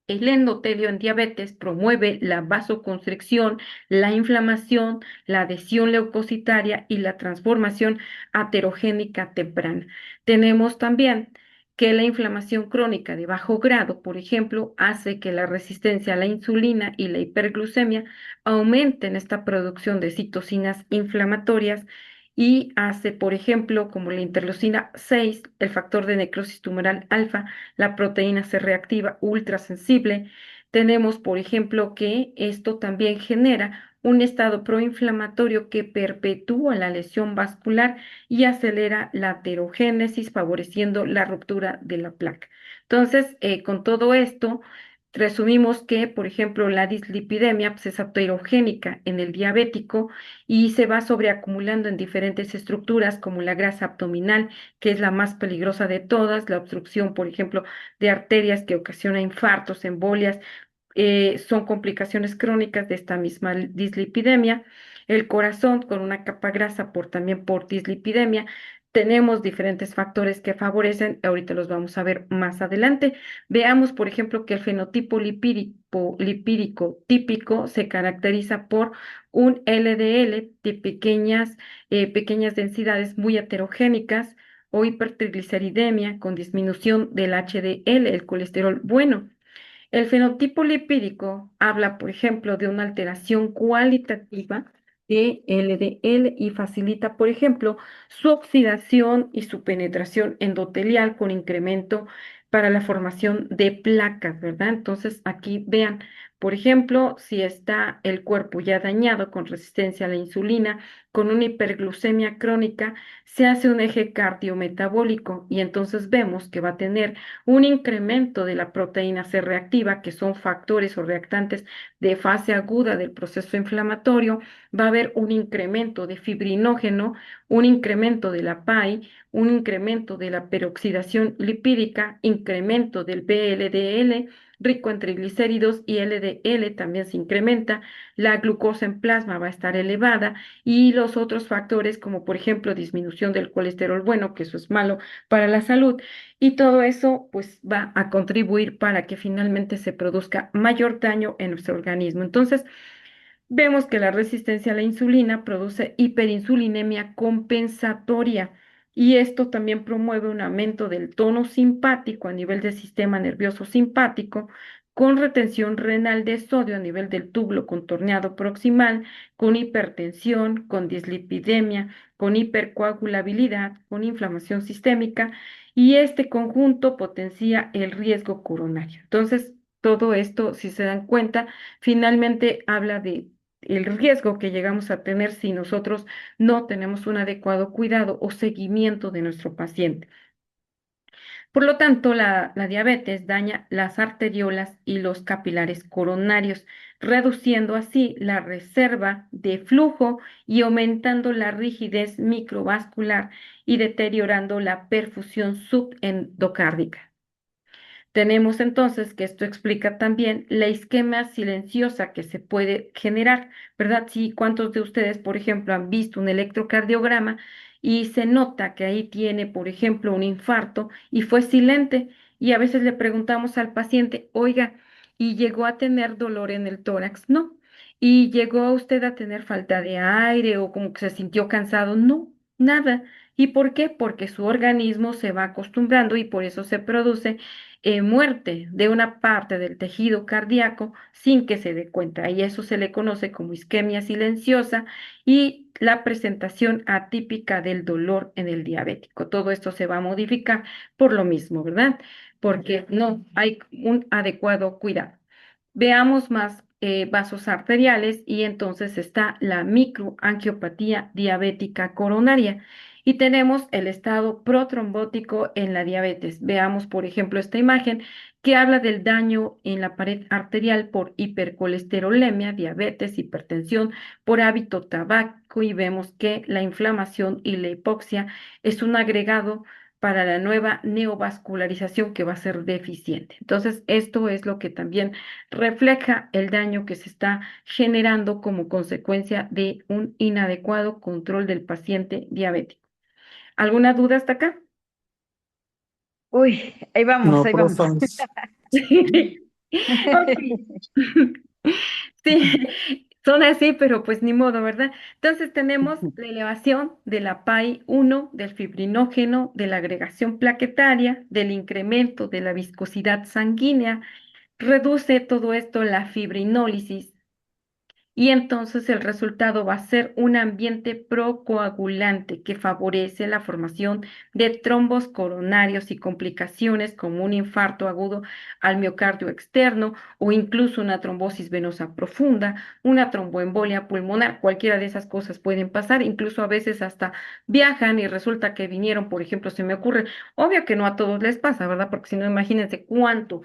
El endotelio en diabetes promueve la vasoconstricción, la inflamación, la adhesión leucocitaria y la transformación aterogénica temprana. Tenemos también que la inflamación crónica de bajo grado, por ejemplo, hace que la resistencia a la insulina y la hiperglucemia aumenten esta producción de citocinas inflamatorias, y hace, por ejemplo, como la interleucina 6, el factor de necrosis tumoral alfa, la proteína C reactiva ultrasensible. Tenemos, por ejemplo, que esto también genera un estado proinflamatorio que perpetúa la lesión vascular y acelera la aterogénesis, favoreciendo la ruptura de la placa. Entonces, con todo esto, resumimos que, por ejemplo, la dislipidemia pues, es aterogénica en el diabético y se va sobreacumulando en diferentes estructuras como la grasa abdominal, que es la más peligrosa de todas, la obstrucción, por ejemplo, de arterias que ocasiona infartos, embolias, son complicaciones crónicas de esta misma dislipidemia. El corazón con una capa grasa también por dislipidemia. Tenemos diferentes factores que favorecen, ahorita los vamos a ver más adelante. Veamos, por ejemplo, que el fenotipo lipídico típico se caracteriza por un LDL de pequeñas densidades muy heterogénicas, o hipertrigliceridemia con disminución del HDL, el colesterol bueno. El fenotipo lipídico habla, por ejemplo, de una alteración cualitativa de LDL y facilita, por ejemplo, su oxidación y su penetración endotelial con incremento para la formación de placas, ¿verdad? Entonces, aquí vean, por ejemplo, si está el cuerpo ya dañado con resistencia a la insulina, con una hiperglucemia crónica, se hace un eje cardiometabólico y entonces vemos que va a tener un incremento de la proteína C reactiva, que son factores o reactantes de fase aguda del proceso inflamatorio. Va a haber un incremento de fibrinógeno, un incremento de la PAI, un incremento de la peroxidación lipídica, incremento del VLDL rico en triglicéridos, y LDL también se incrementa, la glucosa en plasma va a estar elevada, y los otros factores como por ejemplo disminución del colesterol bueno, que eso es malo para la salud, y todo eso pues va a contribuir para que finalmente se produzca mayor daño en nuestro organismo. Entonces, Vemos que la resistencia a la insulina produce hiperinsulinemia compensatoria y esto también promueve un aumento del tono simpático a nivel del sistema nervioso simpático, con retención renal de sodio a nivel del túbulo contorneado proximal, con hipertensión, con dislipidemia, con hipercoagulabilidad, con inflamación sistémica, y este conjunto potencia el riesgo coronario. Entonces, todo esto, si se dan cuenta, finalmente habla de el riesgo que llegamos a tener si nosotros no tenemos un adecuado cuidado o seguimiento de nuestro paciente. Por lo tanto, la diabetes daña las arteriolas y los capilares coronarios, reduciendo así la reserva de flujo y aumentando la rigidez microvascular y deteriorando la perfusión subendocárdica. Tenemos entonces que esto explica también la isquemia silenciosa que se puede generar, ¿verdad? Si cuántos de ustedes, por ejemplo, han visto un electrocardiograma y se nota que ahí tiene, por ejemplo, un infarto y fue silente, y a veces le preguntamos al paciente, oiga, ¿y llegó a tener dolor en el tórax? No. ¿Y llegó usted a tener falta de aire o como que se sintió cansado? No, nada. ¿Y por qué? Porque su organismo se va acostumbrando y por eso se produce muerte de una parte del tejido cardíaco sin que se dé cuenta. Y eso se le conoce como isquemia silenciosa y la presentación atípica del dolor en el diabético. Todo esto se va a modificar por lo mismo, ¿verdad? Porque no hay un adecuado cuidado. Veamos más vasos arteriales y entonces está la microangiopatía diabética coronaria. Y tenemos el estado protrombótico en la diabetes. Veamos, por ejemplo, esta imagen que habla del daño en la pared arterial por hipercolesterolemia, diabetes, hipertensión, por hábito tabaco, y vemos que la inflamación y la hipoxia es un agregado para la nueva neovascularización que va a ser deficiente. Entonces, esto es lo que también refleja el daño que se está generando como consecuencia de un inadecuado control del paciente diabético. ¿Alguna duda hasta acá? Uy, ahí vamos, No, ahí vamos. profe. Ok. Sí, son así, pero pues ni modo, ¿verdad? Entonces tenemos la elevación de la PAI-1, del fibrinógeno, de la agregación plaquetaria, del incremento de la viscosidad sanguínea. Reduce todo esto la fibrinólisis y entonces el resultado va a ser un ambiente procoagulante que favorece la formación de trombos coronarios y complicaciones como un infarto agudo al miocardio externo o incluso una trombosis venosa profunda, una tromboembolia pulmonar. Cualquiera de esas cosas pueden pasar, incluso a veces hasta viajan y resulta que vinieron, por ejemplo, se me ocurre, obvio que no a todos les pasa, ¿verdad? Porque si no, imagínense cuánto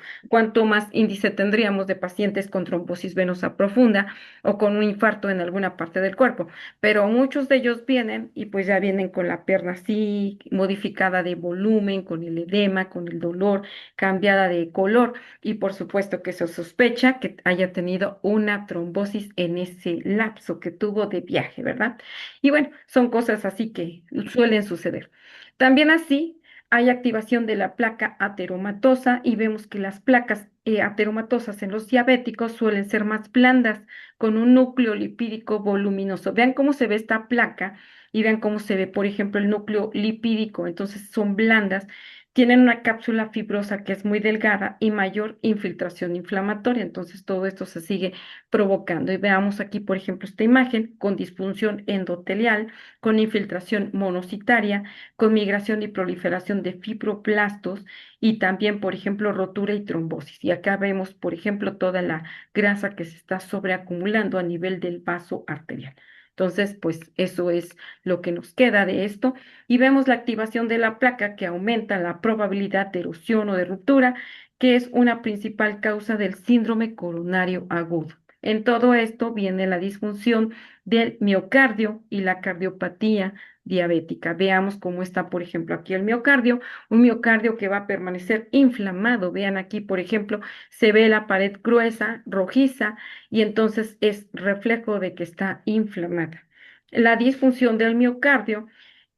más índice tendríamos de pacientes con trombosis venosa profunda o con un infarto en alguna parte del cuerpo, pero muchos de ellos vienen y pues ya vienen con la pierna así, modificada de volumen, con el edema, con el dolor, cambiada de color, y por supuesto que se sospecha que haya tenido una trombosis en ese lapso que tuvo de viaje, ¿verdad? Y bueno, son cosas así que suelen suceder. También así hay activación de la placa ateromatosa y vemos que las placas ateromatosas en los diabéticos suelen ser más blandas, con un núcleo lipídico voluminoso. Vean cómo se ve esta placa y vean cómo se ve, por ejemplo, el núcleo lipídico. Entonces son blandas, tienen una cápsula fibrosa que es muy delgada y mayor infiltración inflamatoria. Entonces todo esto se sigue provocando. Y veamos aquí, por ejemplo, esta imagen con disfunción endotelial, con infiltración monocitaria, con migración y proliferación de fibroblastos y también, por ejemplo, rotura y trombosis. Y acá vemos, por ejemplo, toda la grasa que se está sobreacumulando a nivel del vaso arterial. Entonces, pues eso es lo que nos queda de esto. Y vemos la activación de la placa que aumenta la probabilidad de erosión o de ruptura, que es una principal causa del síndrome coronario agudo. En todo esto viene la disfunción del miocardio y la cardiopatía diabética. Veamos cómo está, por ejemplo, aquí el miocardio, un miocardio que va a permanecer inflamado. Vean aquí, por ejemplo, se ve la pared gruesa, rojiza, y entonces es reflejo de que está inflamada. La disfunción del miocardio,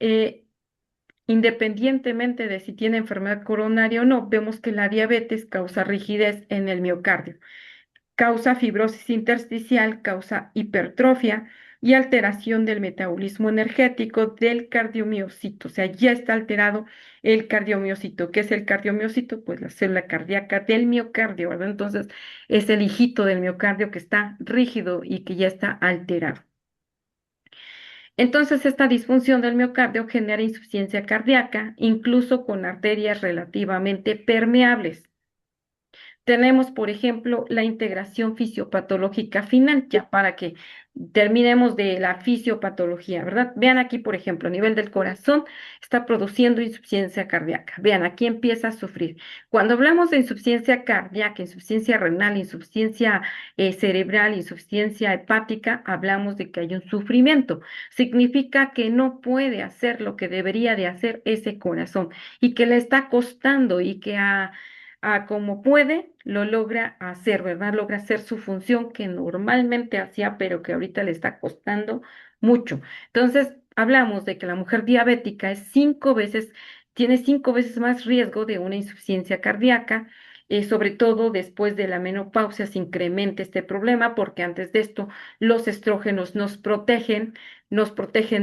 eh, independientemente de si tiene enfermedad coronaria o no, vemos que la diabetes causa rigidez en el miocardio, causa fibrosis intersticial, causa hipertrofia y alteración del metabolismo energético del cardiomiocito. O sea, ya está alterado el cardiomiocito. ¿Qué es el cardiomiocito? Pues la célula cardíaca del miocardio, ¿verdad? Entonces, es el hijito del miocardio que está rígido y que ya está alterado. Entonces, esta disfunción del miocardio genera insuficiencia cardíaca, incluso con arterias relativamente permeables. Tenemos, por ejemplo, la integración fisiopatológica final, ya para que terminemos de la fisiopatología, ¿verdad? Vean aquí, por ejemplo, a nivel del corazón está produciendo insuficiencia cardíaca. Vean, aquí empieza a sufrir. Cuando hablamos de insuficiencia cardíaca, insuficiencia renal, insuficiencia cerebral, insuficiencia hepática, hablamos de que hay un sufrimiento. Significa que no puede hacer lo que debería de hacer ese corazón y que le está costando y que a como puede, lo logra hacer, ¿verdad? Logra hacer su función que normalmente hacía, pero que ahorita le está costando mucho. Entonces, hablamos de que la mujer diabética es 5 veces, tiene 5 veces más riesgo de una insuficiencia cardíaca, sobre todo después de la menopausia se incrementa este problema, porque antes de esto los estrógenos nos protegen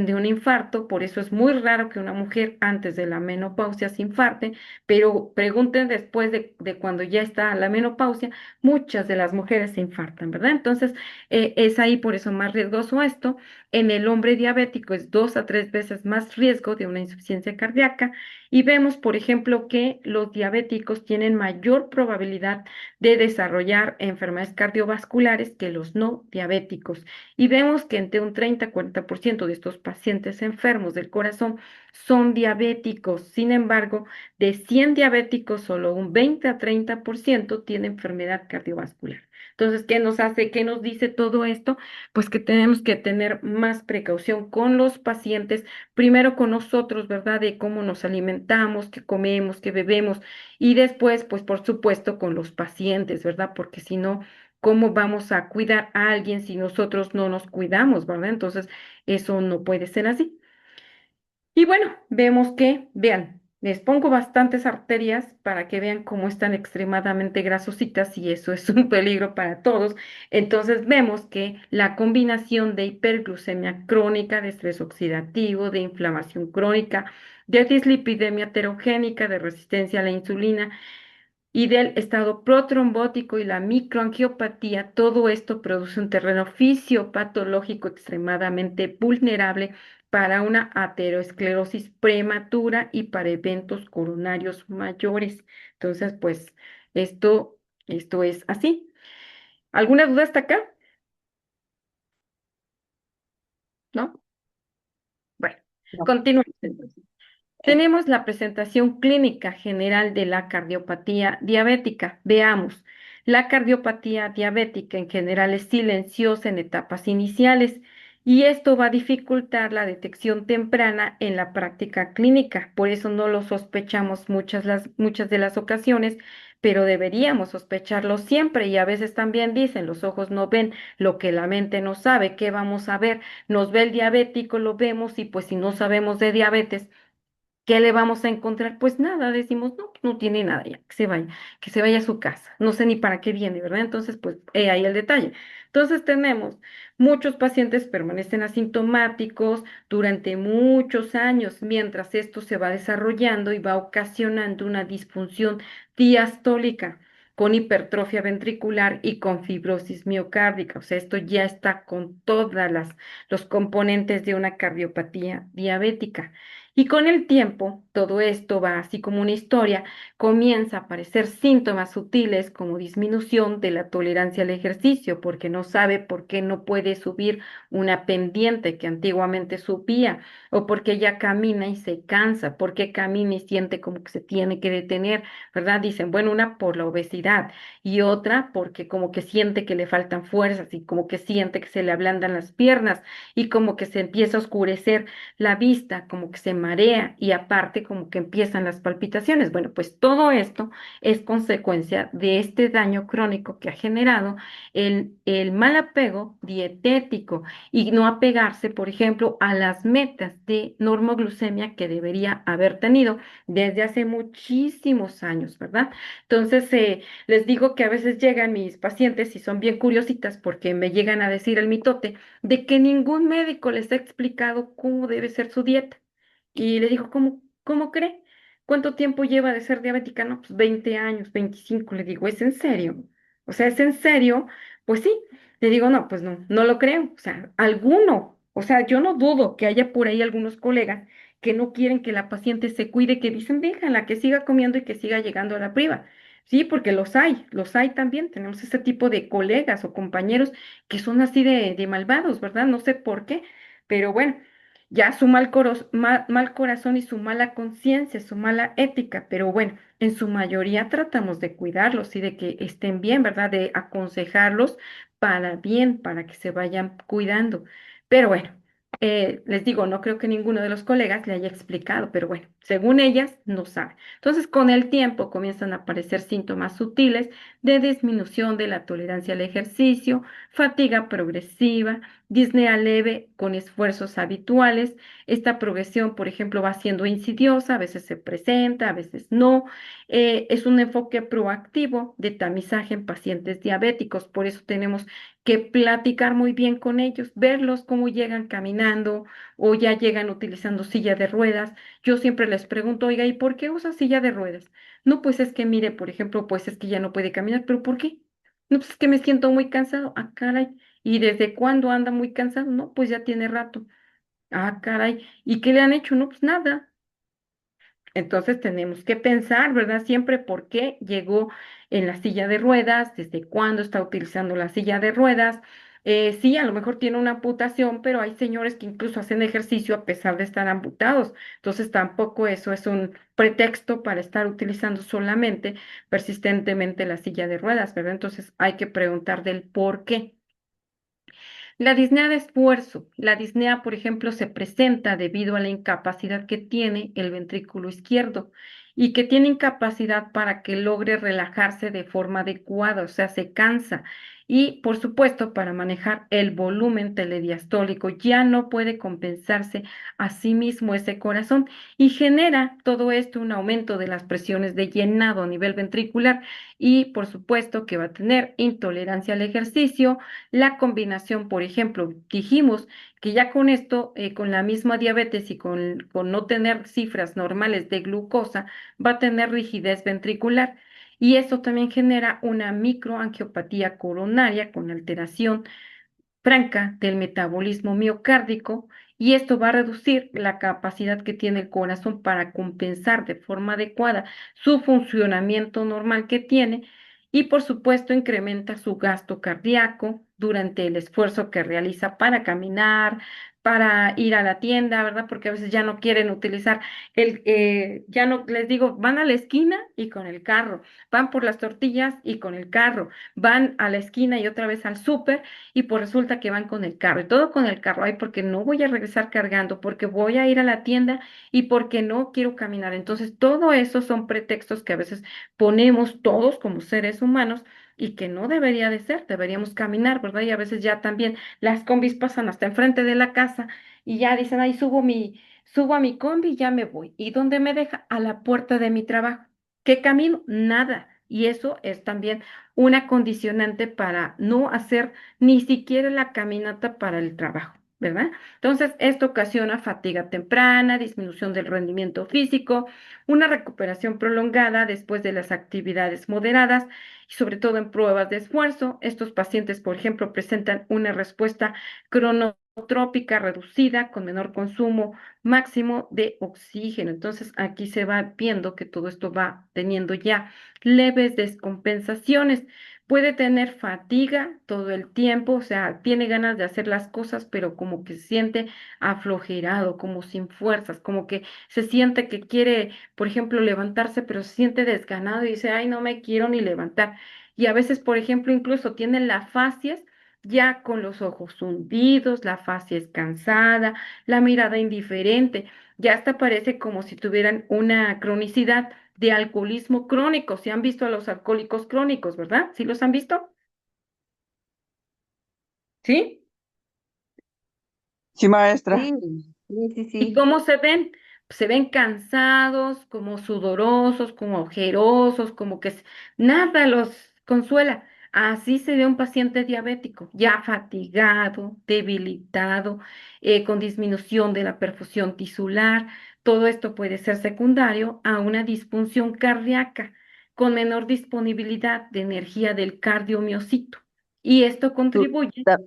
de un infarto, por eso es muy raro que una mujer antes de la menopausia se infarte, pero pregunten después de cuando ya está la menopausia, muchas de las mujeres se infartan, ¿verdad? Entonces, es ahí por eso más riesgoso esto. En el hombre diabético es 2 a 3 veces más riesgo de una insuficiencia cardíaca y vemos, por ejemplo, que los diabéticos tienen mayor probabilidad de desarrollar enfermedades cardiovasculares que los no diabéticos. Y vemos que entre un 30 a 40% de estos pacientes enfermos del corazón son diabéticos. Sin embargo, de 100 diabéticos, solo un 20 a 30% tiene enfermedad cardiovascular. Entonces, ¿qué nos hace? ¿Qué nos dice todo esto? Pues que tenemos que tener más precaución con los pacientes, primero con nosotros, ¿verdad? De cómo nos alimentamos, qué comemos, qué bebemos, y después, pues por supuesto, con los pacientes, ¿verdad? Porque si no, ¿cómo vamos a cuidar a alguien si nosotros no nos cuidamos, ¿verdad? Entonces, eso no puede ser así. Y bueno, vemos que, vean, les pongo bastantes arterias para que vean cómo están extremadamente grasositas y eso es un peligro para todos. Entonces vemos que la combinación de hiperglucemia crónica, de estrés oxidativo, de inflamación crónica, de dislipidemia heterogénica, de resistencia a la insulina y del estado protrombótico y la microangiopatía, todo esto produce un terreno fisiopatológico extremadamente vulnerable para una aterosclerosis prematura y para eventos coronarios mayores. Entonces, pues, esto es así. ¿Alguna duda hasta acá? ¿No? Bueno, No. continuamos entonces. Tenemos la presentación clínica general de la cardiopatía diabética. Veamos, la cardiopatía diabética en general es silenciosa en etapas iniciales y esto va a dificultar la detección temprana en la práctica clínica. Por eso no lo sospechamos muchas de las ocasiones, pero deberíamos sospecharlo siempre y a veces también dicen, los ojos no ven lo que la mente no sabe. ¿Qué vamos a ver? Nos ve el diabético, lo vemos y pues si no sabemos de diabetes, ¿qué le vamos a encontrar? Pues nada, decimos, no, no tiene nada ya, que se vaya a su casa. No sé ni para qué viene, ¿verdad? Entonces, pues ahí el detalle. Entonces tenemos muchos pacientes permanecen asintomáticos durante muchos años, mientras esto se va desarrollando y va ocasionando una disfunción diastólica con hipertrofia ventricular y con fibrosis miocárdica. O sea, esto ya está con todas los componentes de una cardiopatía diabética. Y con el tiempo, todo esto va así como una historia, comienza a aparecer síntomas sutiles como disminución de la tolerancia al ejercicio, porque no sabe por qué no puede subir una pendiente que antiguamente subía, o porque ya camina y se cansa, porque camina y siente como que se tiene que detener, ¿verdad? Dicen, bueno, una por la obesidad y otra porque como que siente que le faltan fuerzas y como que siente que se le ablandan las piernas y como que se empieza a oscurecer la vista, como que se marea y aparte como que empiezan las palpitaciones. Bueno, pues todo esto es consecuencia de este daño crónico que ha generado el mal apego dietético y no apegarse, por ejemplo, a las metas de normoglucemia que debería haber tenido desde hace muchísimos años, ¿verdad? Entonces, les digo que a veces llegan mis pacientes y son bien curiositas porque me llegan a decir el mitote de que ningún médico les ha explicado cómo debe ser su dieta. Y le digo, ¿cómo cree? ¿Cuánto tiempo lleva de ser diabética? No, pues 20 años, 25. Le digo, ¿es en serio? O sea, ¿es en serio? Pues sí. Le digo, no, pues no lo creo. O sea, alguno. O sea, yo no dudo que haya por ahí algunos colegas que no quieren que la paciente se cuide, que dicen, déjala, que siga comiendo y que siga llegando a la priva. Sí, porque los hay también. Tenemos este tipo de colegas o compañeros que son así de malvados, ¿verdad? No sé por qué, pero bueno, ya su mal corazón y su mala conciencia, su mala ética, pero bueno, en su mayoría tratamos de cuidarlos y de que estén bien, ¿verdad? De aconsejarlos para bien, para que se vayan cuidando. Pero bueno, les digo, no creo que ninguno de los colegas le haya explicado, pero bueno, según ellas, no sabe. Entonces, con el tiempo comienzan a aparecer síntomas sutiles de disminución de la tolerancia al ejercicio, fatiga progresiva, disnea leve con esfuerzos habituales. Esta progresión, por ejemplo, va siendo insidiosa, a veces se presenta, a veces no. Es un enfoque proactivo de tamizaje en pacientes diabéticos, por eso tenemos que platicar muy bien con ellos, verlos cómo llegan caminando o ya llegan utilizando silla de ruedas. Yo siempre les pregunto, oiga, ¿y por qué usa silla de ruedas? No, pues es que mire, por ejemplo, pues es que ya no puede caminar, pero ¿por qué? No, pues es que me siento muy cansado. Ah, caray. ¿Y desde cuándo anda muy cansado? No, pues ya tiene rato. Ah, caray. ¿Y qué le han hecho? No, pues nada. Entonces tenemos que pensar, ¿verdad? Siempre por qué llegó en la silla de ruedas, desde cuándo está utilizando la silla de ruedas. Sí, a lo mejor tiene una amputación, pero hay señores que incluso hacen ejercicio a pesar de estar amputados. Entonces tampoco eso es un pretexto para estar utilizando solamente persistentemente la silla de ruedas, ¿verdad? Entonces hay que preguntar del por qué. La disnea de esfuerzo. La disnea, por ejemplo, se presenta debido a la incapacidad que tiene el ventrículo izquierdo y que tiene incapacidad para que logre relajarse de forma adecuada, o sea, se cansa. Y, por supuesto, para manejar el volumen telediastólico ya no puede compensarse a sí mismo ese corazón y genera todo esto un aumento de las presiones de llenado a nivel ventricular y, por supuesto, que va a tener intolerancia al ejercicio. La combinación, por ejemplo, dijimos que ya con esto, con la misma diabetes y con no tener cifras normales de glucosa, va a tener rigidez ventricular. Y eso también genera una microangiopatía coronaria con alteración franca del metabolismo miocárdico y esto va a reducir la capacidad que tiene el corazón para compensar de forma adecuada su funcionamiento normal que tiene y por supuesto incrementa su gasto cardíaco durante el esfuerzo que realiza para caminar, para ir a la tienda, ¿verdad? Porque a veces ya no quieren utilizar ya no, les digo, van a la esquina y con el carro, van por las tortillas y con el carro, van a la esquina y otra vez al súper y pues resulta que van con el carro y todo con el carro, ay, porque no voy a regresar cargando, porque voy a ir a la tienda y porque no quiero caminar. Entonces, todo eso son pretextos que a veces ponemos todos como seres humanos y que no debería de ser, deberíamos caminar, ¿verdad? Y a veces ya también las combis pasan hasta enfrente de la casa y ya dicen, ay, subo a mi combi y ya me voy. ¿Y dónde me deja? A la puerta de mi trabajo. ¿Qué camino? Nada. Y eso es también una condicionante para no hacer ni siquiera la caminata para el trabajo, ¿verdad? Entonces, esto ocasiona fatiga temprana, disminución del rendimiento físico, una recuperación prolongada después de las actividades moderadas y sobre todo en pruebas de esfuerzo. Estos pacientes, por ejemplo, presentan una respuesta cronotrópica reducida con menor consumo máximo de oxígeno. Entonces, aquí se va viendo que todo esto va teniendo ya leves descompensaciones. Puede tener fatiga todo el tiempo, o sea, tiene ganas de hacer las cosas, pero como que se siente aflojerado, como sin fuerzas, como que se siente que quiere, por ejemplo, levantarse, pero se siente desganado y dice, ay, no me quiero ni levantar. Y a veces, por ejemplo, incluso tienen la fascias ya con los ojos hundidos, la facies cansada, la mirada indiferente, ya hasta parece como si tuvieran una cronicidad de alcoholismo crónico. ¿Se han visto a los alcohólicos crónicos, verdad? ¿Sí los han visto? ¿Sí? Sí, maestra. Sí, sí, sí, ¿Y sí. cómo se ven? Se ven cansados, como sudorosos, como ojerosos, como que nada los consuela. Así se ve un paciente diabético, ya fatigado, debilitado, con disminución de la perfusión tisular. Todo esto puede ser secundario a una disfunción cardíaca, con menor disponibilidad de energía del cardiomiocito. Y esto Su- contribuye, ta-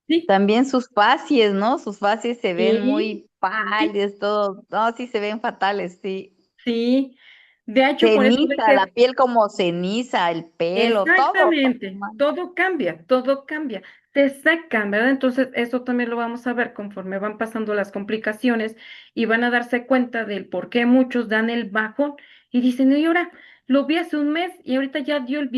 ¿sí? También sus facies, ¿no? Sus facies se ven Sí, muy pálidas, todo. No, sí, se ven fatales, sí. sí. De hecho, por eso ves Ceniza, la que piel como ceniza, el pelo, todo, todo exactamente, mal. todo cambia, te sacan, ¿verdad? Entonces, eso también lo vamos a ver conforme van pasando las complicaciones y van a darse cuenta del por qué muchos dan el bajón y dicen, y ahora lo vi hace un mes y ahorita ya dio el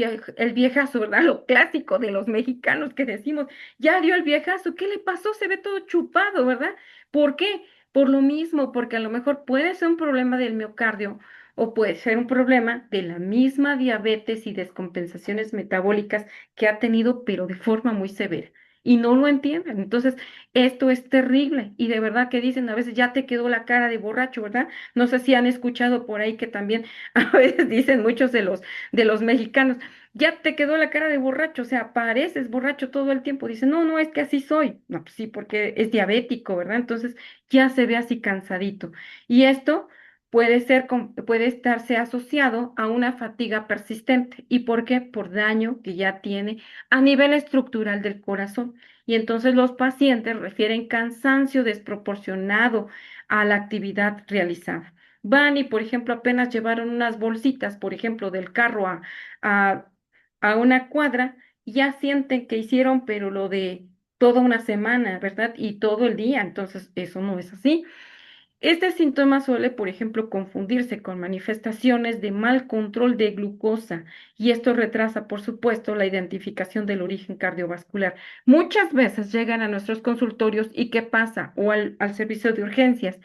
viejazo, ¿verdad? Lo clásico de los mexicanos que decimos, ya dio el viejazo, ¿qué le pasó? Se ve todo chupado, ¿verdad? ¿Por qué? Por lo mismo, porque a lo mejor puede ser un problema del miocardio o puede ser un problema de la misma diabetes y descompensaciones metabólicas que ha tenido, pero de forma muy severa. Y no lo entienden. Entonces, esto es terrible. Y de verdad que dicen, a veces ya te quedó la cara de borracho, ¿verdad? No sé si han escuchado por ahí que también a veces dicen muchos de los mexicanos, ya te quedó la cara de borracho, o sea, pareces borracho todo el tiempo. Dicen, no, no, es que así soy. No, pues sí, porque es diabético, ¿verdad? Entonces, ya se ve así cansadito. Y esto puede estarse asociado a una fatiga persistente. ¿Y por qué? Por daño que ya tiene a nivel estructural del corazón. Y entonces los pacientes refieren cansancio desproporcionado a la actividad realizada. Van y, por ejemplo, apenas llevaron unas bolsitas, por ejemplo, del carro a, a una cuadra, y ya sienten que hicieron, pero lo de toda una semana, ¿verdad? Y todo el día. Entonces, eso no es así. Este síntoma suele, por ejemplo, confundirse con manifestaciones de mal control de glucosa y esto retrasa, por supuesto, la identificación del origen cardiovascular. Muchas veces llegan a nuestros consultorios y ¿qué pasa? O al servicio de urgencias.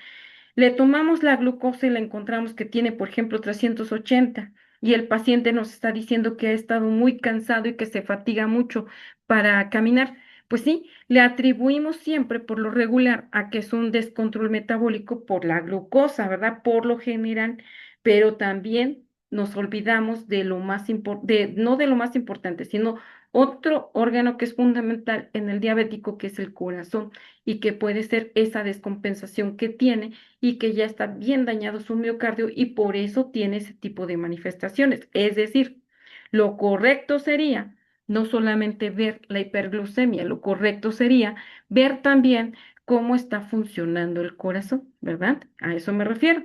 Le tomamos la glucosa y le encontramos que tiene, por ejemplo, 380 y el paciente nos está diciendo que ha estado muy cansado y que se fatiga mucho para caminar. Pues sí, le atribuimos siempre por lo regular a que es un descontrol metabólico por la glucosa, ¿verdad? Por lo general, pero también nos olvidamos de lo más importante, no de lo más importante, sino otro órgano que es fundamental en el diabético, que es el corazón, y que puede ser esa descompensación que tiene y que ya está bien dañado su miocardio y por eso tiene ese tipo de manifestaciones. Es decir, lo correcto sería no solamente ver la hiperglucemia, lo correcto sería ver también cómo está funcionando el corazón, ¿verdad? A eso me refiero.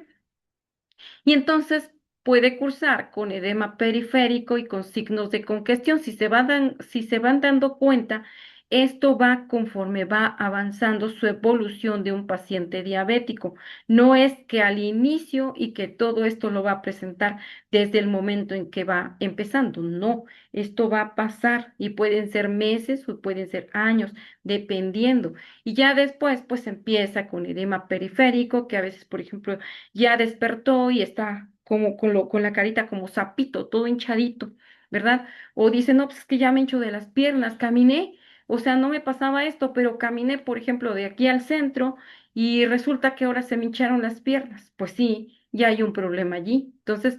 Y entonces puede cursar con edema periférico y con signos de congestión. Si se van dando cuenta, esto va conforme va avanzando su evolución de un paciente diabético. No es que al inicio y que todo esto lo va a presentar desde el momento en que va empezando. No, esto va a pasar y pueden ser meses o pueden ser años, dependiendo. Y ya después, pues empieza con edema periférico, que a veces, por ejemplo, ya despertó y está como con la carita como sapito, todo hinchadito, ¿verdad? O dice, no, pues es que ya me hincho de las piernas, caminé, o sea, no me pasaba esto, pero caminé, por ejemplo, de aquí al centro y resulta que ahora se me hincharon las piernas. Pues sí, ya hay un problema allí. Entonces,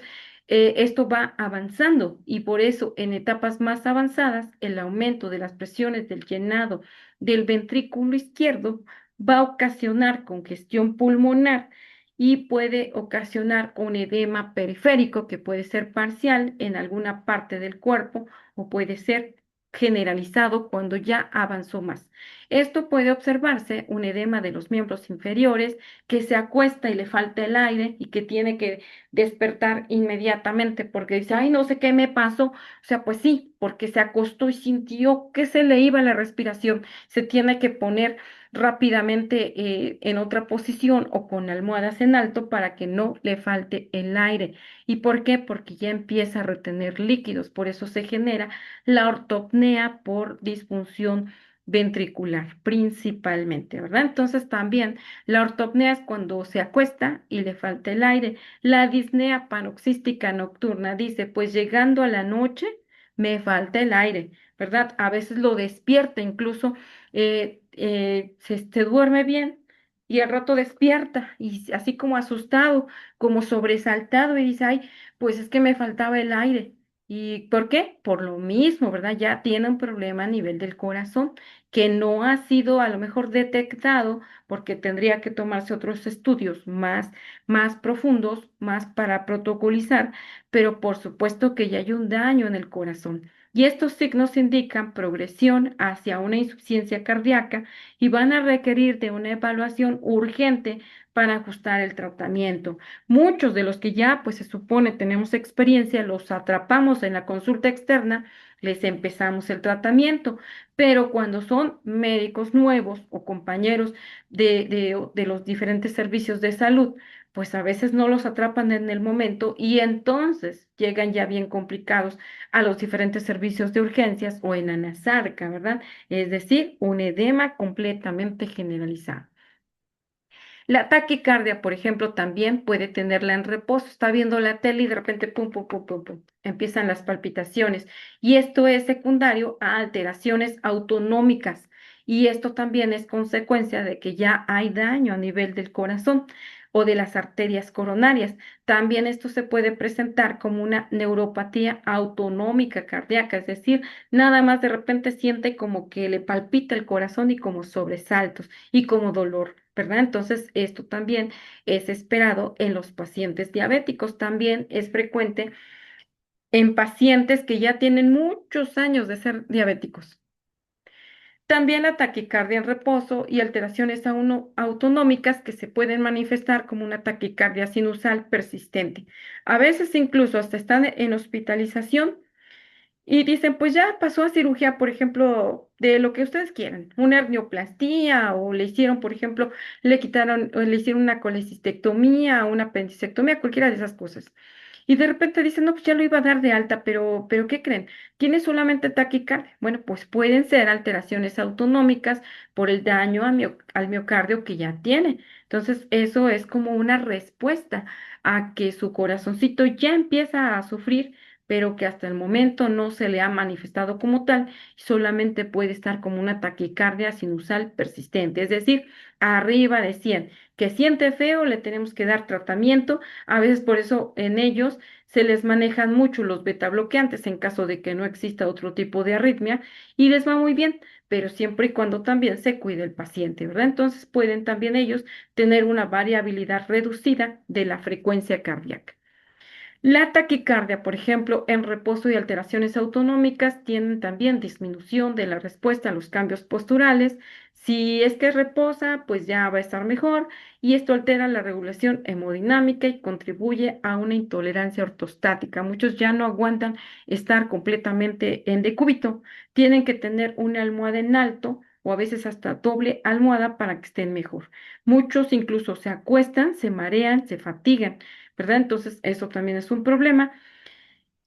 esto va avanzando y por eso en etapas más avanzadas, el aumento de las presiones del llenado del ventrículo izquierdo va a ocasionar congestión pulmonar y puede ocasionar un edema periférico que puede ser parcial en alguna parte del cuerpo o puede ser generalizado cuando ya avanzó más. Esto puede observarse un edema de los miembros inferiores que se acuesta y le falta el aire y que tiene que despertar inmediatamente porque dice, ay, no sé qué me pasó. O sea, pues sí, porque se acostó y sintió que se le iba la respiración. Se tiene que poner rápidamente en otra posición o con almohadas en alto para que no le falte el aire. ¿Y por qué? Porque ya empieza a retener líquidos, por eso se genera la ortopnea por disfunción ventricular principalmente, ¿verdad? Entonces también la ortopnea es cuando se acuesta y le falta el aire. La disnea paroxística nocturna dice, pues llegando a la noche me falta el aire, ¿verdad? A veces lo despierta, incluso se duerme bien y al rato despierta y así como asustado, como sobresaltado y dice, ay, pues es que me faltaba el aire. ¿Y por qué? Por lo mismo, ¿verdad? Ya tiene un problema a nivel del corazón que no ha sido a lo mejor detectado porque tendría que tomarse otros estudios más profundos, más para protocolizar, pero por supuesto que ya hay un daño en el corazón. Y estos signos indican progresión hacia una insuficiencia cardíaca y van a requerir de una evaluación urgente para ajustar el tratamiento. Muchos de los que ya, pues se supone, tenemos experiencia, los atrapamos en la consulta externa, les empezamos el tratamiento, pero cuando son médicos nuevos o compañeros de los diferentes servicios de salud, pues a veces no los atrapan en el momento y entonces llegan ya bien complicados a los diferentes servicios de urgencias o en anasarca, ¿verdad? Es decir, un edema completamente generalizado. La taquicardia, por ejemplo, también puede tenerla en reposo. Está viendo la tele y de repente, pum, pum, pum, pum, pum, empiezan las palpitaciones. Y esto es secundario a alteraciones autonómicas. Y esto también es consecuencia de que ya hay daño a nivel del corazón o de las arterias coronarias. También esto se puede presentar como una neuropatía autonómica cardíaca, es decir, nada más de repente siente como que le palpita el corazón y como sobresaltos y como dolor, ¿verdad? Entonces, esto también es esperado en los pacientes diabéticos. También es frecuente en pacientes que ya tienen muchos años de ser diabéticos. También la taquicardia en reposo y alteraciones autonómicas que se pueden manifestar como una taquicardia sinusal persistente. A veces incluso hasta están en hospitalización y dicen, pues ya pasó a cirugía, por ejemplo, de lo que ustedes quieran, una hernioplastia o le hicieron, por ejemplo, le quitaron o le hicieron una colecistectomía, una apendicectomía, cualquiera de esas cosas. Y de repente dicen, no, pues ya lo iba a dar de alta, pero ¿qué creen? Tiene solamente taquicardia. Bueno, pues pueden ser alteraciones autonómicas por el daño al miocardio que ya tiene. Entonces, eso es como una respuesta a que su corazoncito ya empieza a sufrir pero que hasta el momento no se le ha manifestado como tal, solamente puede estar como una taquicardia sinusal persistente, es decir, arriba de 100. Que siente feo, le tenemos que dar tratamiento, a veces por eso en ellos se les manejan mucho los betabloqueantes en caso de que no exista otro tipo de arritmia y les va muy bien, pero siempre y cuando también se cuide el paciente, ¿verdad? Entonces pueden también ellos tener una variabilidad reducida de la frecuencia cardíaca. La taquicardia, por ejemplo, en reposo y alteraciones autonómicas tienen también disminución de la respuesta a los cambios posturales. Si es que reposa, pues ya va a estar mejor y esto altera la regulación hemodinámica y contribuye a una intolerancia ortostática. Muchos ya no aguantan estar completamente en decúbito, tienen que tener una almohada en alto o a veces hasta doble almohada para que estén mejor. Muchos incluso se acuestan, se marean, se fatigan. ¿Verdad? Entonces, eso también es un problema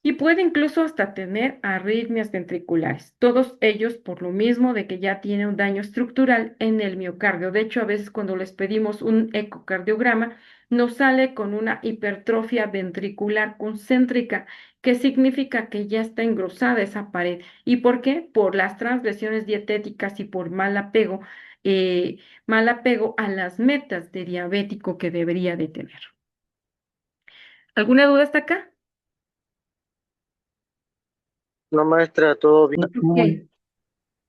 y puede incluso hasta tener arritmias ventriculares. Todos ellos por lo mismo de que ya tiene un daño estructural en el miocardio. De hecho, a veces cuando les pedimos un ecocardiograma, nos sale con una hipertrofia ventricular concéntrica, que significa que ya está engrosada esa pared. ¿Y por qué? Por las transgresiones dietéticas y por eh, mal apego a las metas de diabético que debería de tener. ¿Alguna duda hasta acá? No, maestra, todo bien. Ok.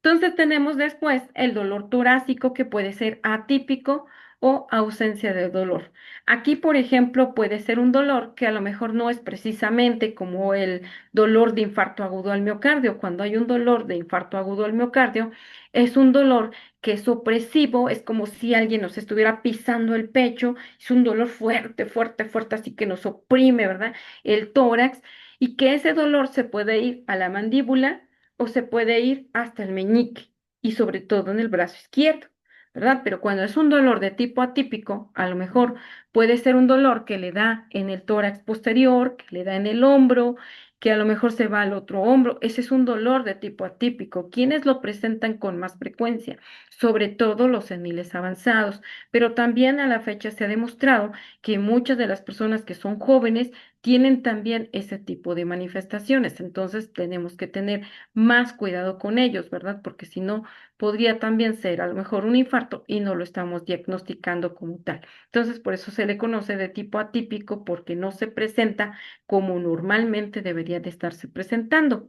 Entonces tenemos después el dolor torácico que puede ser atípico o ausencia de dolor. Aquí, por ejemplo, puede ser un dolor que a lo mejor no es precisamente como el dolor de infarto agudo al miocardio. Cuando hay un dolor de infarto agudo al miocardio, es un dolor que es opresivo, es como si alguien nos estuviera pisando el pecho, es un dolor fuerte, fuerte, fuerte, así que nos oprime, ¿verdad? El tórax y que ese dolor se puede ir a la mandíbula o se puede ir hasta el meñique y sobre todo en el brazo izquierdo, ¿verdad? Pero cuando es un dolor de tipo atípico, a lo mejor puede ser un dolor que le da en el tórax posterior, que le da en el hombro, que a lo mejor se va al otro hombro. Ese es un dolor de tipo atípico. ¿Quiénes lo presentan con más frecuencia? Sobre todo los seniles avanzados, pero también a la fecha se ha demostrado que muchas de las personas que son jóvenes tienen también ese tipo de manifestaciones. Entonces tenemos que tener más cuidado con ellos, ¿verdad? Porque si no, podría también ser a lo mejor un infarto y no lo estamos diagnosticando como tal. Entonces, por eso se le conoce de tipo atípico porque no se presenta como normalmente debería de estarse presentando.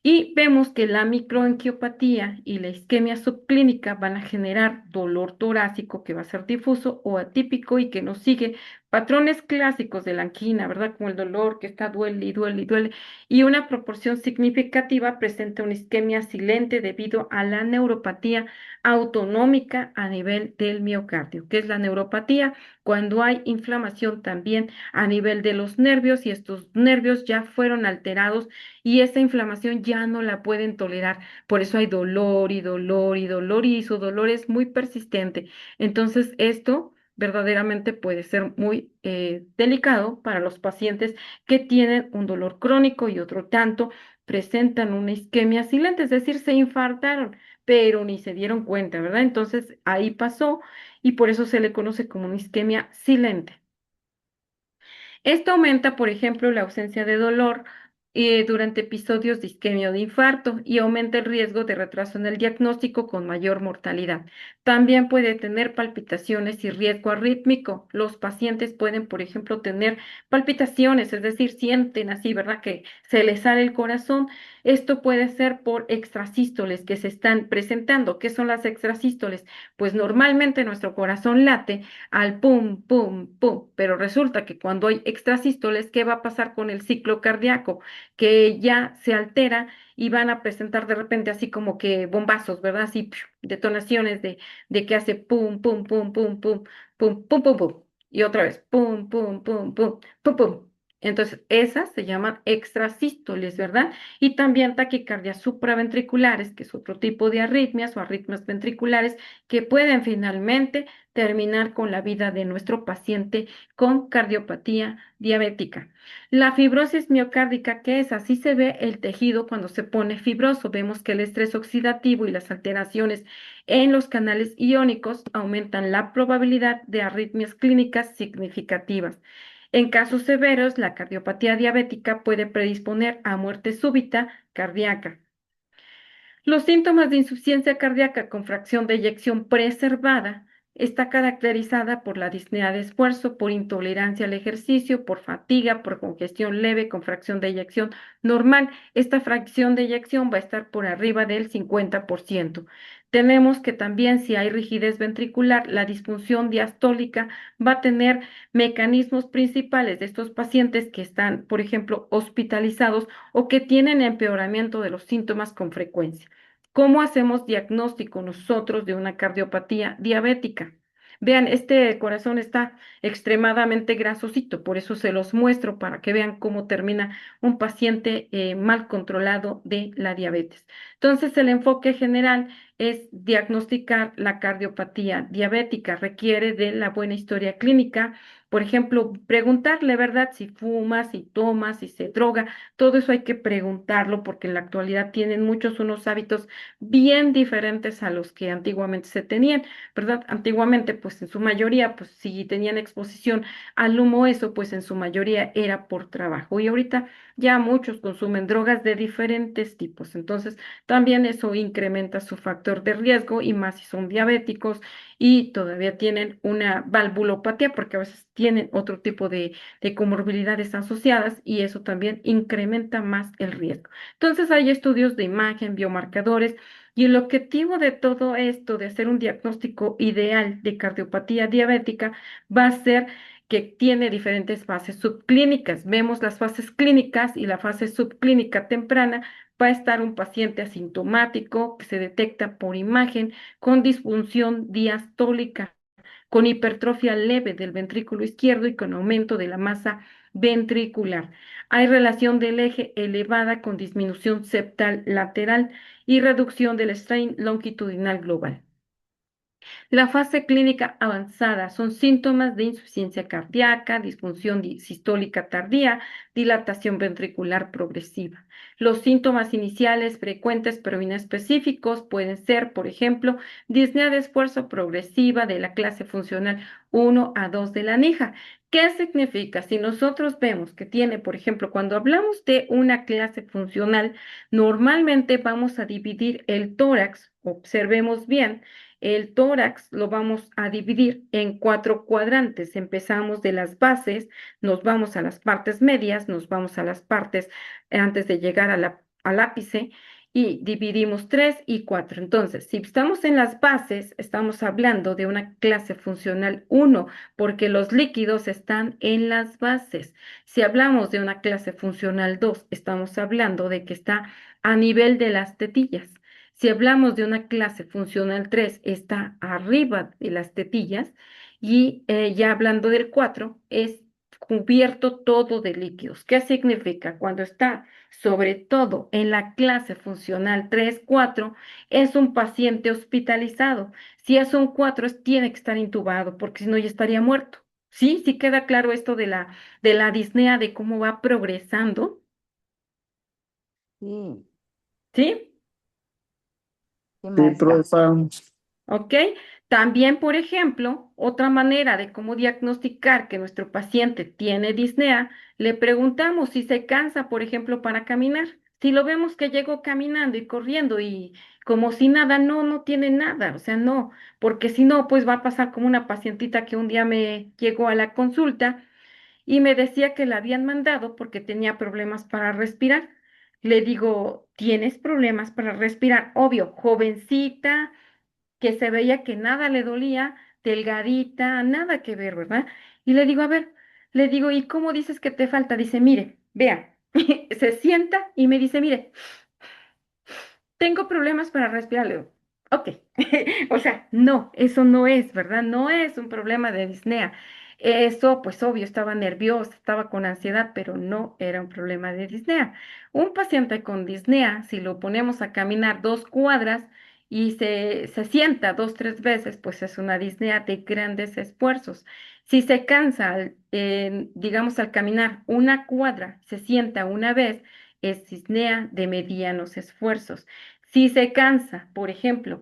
Y vemos que la microangiopatía y la isquemia subclínica van a generar dolor torácico que va a ser difuso o atípico y que nos sigue patrones clásicos de la angina, ¿verdad? Como el dolor que está duele y duele y duele. Y una proporción significativa presenta una isquemia silente debido a la neuropatía autonómica a nivel del miocardio. ¿Qué es la neuropatía? Cuando hay inflamación también a nivel de los nervios y estos nervios ya fueron alterados y esa inflamación ya no la pueden tolerar. Por eso hay dolor y dolor y dolor y su dolor es muy persistente. Entonces, esto verdaderamente puede ser muy delicado para los pacientes que tienen un dolor crónico y otro tanto presentan una isquemia silente, es decir, se infartaron, pero ni se dieron cuenta, ¿verdad? Entonces, ahí pasó y por eso se le conoce como una isquemia silente. Esto aumenta, por ejemplo, la ausencia de dolor durante episodios de isquemia o de infarto y aumenta el riesgo de retraso en el diagnóstico con mayor mortalidad. También puede tener palpitaciones y riesgo arrítmico. Los pacientes pueden, por ejemplo, tener palpitaciones, es decir, sienten así, ¿verdad? Que se les sale el corazón. Esto puede ser por extrasístoles que se están presentando. ¿Qué son las extrasístoles? Pues normalmente nuestro corazón late al pum, pum, pum, pero resulta que cuando hay extrasístoles, ¿qué va a pasar con el ciclo cardíaco? Que ya se altera y van a presentar de repente así como que bombazos, ¿verdad? Así detonaciones de que hace pum, pum, pum, pum, pum, pum, pum, pum, pum, y otra vez pum, pum, pum, pum, pum, pum. Entonces, esas se llaman extrasístoles, ¿verdad? Y también taquicardias supraventriculares, que es otro tipo de arritmias o arritmias ventriculares que pueden finalmente terminar con la vida de nuestro paciente con cardiopatía diabética. La fibrosis miocárdica, ¿qué es? Así se ve el tejido cuando se pone fibroso. Vemos que el estrés oxidativo y las alteraciones en los canales iónicos aumentan la probabilidad de arritmias clínicas significativas. En casos severos, la cardiopatía diabética puede predisponer a muerte súbita cardíaca. Los síntomas de insuficiencia cardíaca con fracción de eyección preservada está caracterizada por la disnea de esfuerzo, por intolerancia al ejercicio, por fatiga, por congestión leve con fracción de eyección normal. Esta fracción de eyección va a estar por arriba del 50%. Tenemos que también si hay rigidez ventricular, la disfunción diastólica va a tener mecanismos principales de estos pacientes que están, por ejemplo, hospitalizados o que tienen empeoramiento de los síntomas con frecuencia. ¿Cómo hacemos diagnóstico nosotros de una cardiopatía diabética? Vean, este corazón está extremadamente grasosito, por eso se los muestro para que vean cómo termina un paciente mal controlado de la diabetes. Entonces, el enfoque general es diagnosticar la cardiopatía diabética, requiere de la buena historia clínica, por ejemplo, preguntarle, ¿verdad? Si fuma, si toma, si se droga, todo eso hay que preguntarlo porque en la actualidad tienen muchos unos hábitos bien diferentes a los que antiguamente se tenían, ¿verdad? Antiguamente, pues en su mayoría, pues si tenían exposición al humo, eso pues en su mayoría era por trabajo. Y ahorita ya muchos consumen drogas de diferentes tipos. Entonces, también eso incrementa su factor de riesgo y más si son diabéticos y todavía tienen una valvulopatía porque a veces tienen otro tipo de comorbilidades asociadas y eso también incrementa más el riesgo. Entonces hay estudios de imagen, biomarcadores y el objetivo de todo esto, de hacer un diagnóstico ideal de cardiopatía diabética, va a ser que tiene diferentes fases subclínicas. Vemos las fases clínicas y la fase subclínica temprana. Va a estar un paciente asintomático que se detecta por imagen con disfunción diastólica, con hipertrofia leve del ventrículo izquierdo y con aumento de la masa ventricular. Hay relación del eje elevada con disminución septal lateral y reducción del strain longitudinal global. La fase clínica avanzada son síntomas de insuficiencia cardíaca, disfunción sistólica tardía, dilatación ventricular progresiva. Los síntomas iniciales frecuentes pero inespecíficos pueden ser, por ejemplo, disnea de esfuerzo progresiva de la clase funcional 1 a 2 de la NIJA. ¿Qué significa? Si nosotros vemos que tiene, por ejemplo, cuando hablamos de una clase funcional, normalmente vamos a dividir el tórax, observemos bien, el tórax lo vamos a dividir en 4 cuadrantes. Empezamos de las bases, nos vamos a las partes medias, nos vamos a las partes antes de llegar al ápice y dividimos 3 y 4. Entonces, si estamos en las bases, estamos hablando de una clase funcional 1 porque los líquidos están en las bases. Si hablamos de una clase funcional 2, estamos hablando de que está a nivel de las tetillas. Si hablamos de una clase funcional 3, está arriba de las tetillas y ya hablando del 4, es cubierto todo de líquidos. ¿Qué significa? Cuando está sobre todo en la clase funcional 3, 4, es un paciente hospitalizado. Si es un 4, tiene que estar intubado porque si no ya estaría muerto. ¿Sí? ¿Sí queda claro esto de la disnea, de cómo va progresando? Sí, ¿Sí? sí, Sí, maestra. profe. ¿Ok? También, por ejemplo, otra manera de cómo diagnosticar que nuestro paciente tiene disnea, le preguntamos si se cansa, por ejemplo, para caminar. Si lo vemos que llegó caminando y corriendo y como si nada, no, no tiene nada, o sea, no, porque si no, pues va a pasar como una pacientita que un día me llegó a la consulta y me decía que la habían mandado porque tenía problemas para respirar. Le digo, ¿tienes problemas para respirar? Obvio, jovencita que se veía que nada le dolía, delgadita, nada que ver, ¿verdad? Y le digo, a ver, le digo, ¿y cómo dices que te falta? Dice, mire, vea, se sienta y me dice, mire, tengo problemas para respirar. Le digo, ok, o sea, no, eso no es, ¿verdad? No es un problema de disnea. Eso, pues obvio, estaba nerviosa, estaba con ansiedad, pero no era un problema de disnea. Un paciente con disnea, si lo ponemos a caminar 2 cuadras y se sienta 2, 3 veces, pues es una disnea de grandes esfuerzos. Si se cansa, digamos, al caminar 1 cuadra, se sienta una vez, es disnea de medianos esfuerzos. Si se cansa, por ejemplo,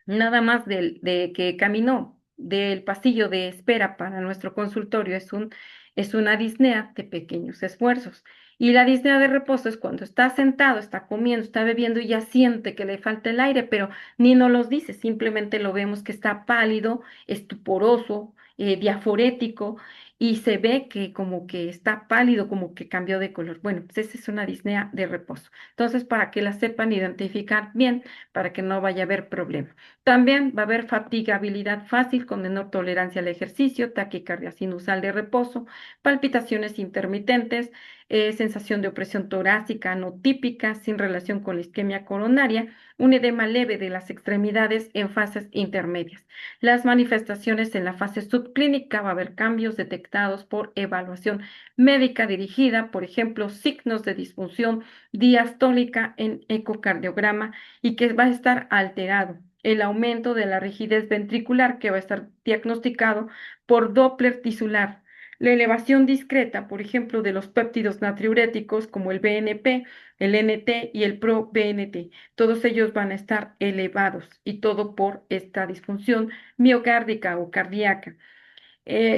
nada más de que caminó del pasillo de espera para nuestro consultorio, es una disnea de pequeños esfuerzos. Y la disnea de reposo es cuando está sentado, está comiendo, está bebiendo y ya siente que le falta el aire, pero ni nos los dice, simplemente lo vemos que está pálido, estuporoso, diaforético y se ve que como que está pálido, como que cambió de color. Bueno, pues esa es una disnea de reposo. Entonces, para que la sepan identificar bien, para que no vaya a haber problema. También va a haber fatigabilidad fácil con menor tolerancia al ejercicio, taquicardia sinusal de reposo, palpitaciones intermitentes, sensación de opresión torácica no típica, sin relación con la isquemia coronaria, un edema leve de las extremidades en fases intermedias. Las manifestaciones en la fase subclínica va a haber cambios detectados por evaluación médica dirigida, por ejemplo, signos de disfunción diastólica en ecocardiograma y que va a estar alterado. El aumento de la rigidez ventricular que va a estar diagnosticado por Doppler tisular. La elevación discreta, por ejemplo, de los péptidos natriuréticos como el BNP, el NT y el ProBNT. Todos ellos van a estar elevados y todo por esta disfunción miocárdica o cardíaca.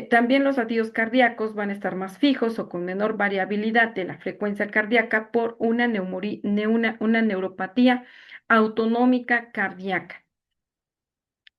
También los latidos cardíacos van a estar más fijos o con menor variabilidad de la frecuencia cardíaca por una neuropatía autonómica cardíaca.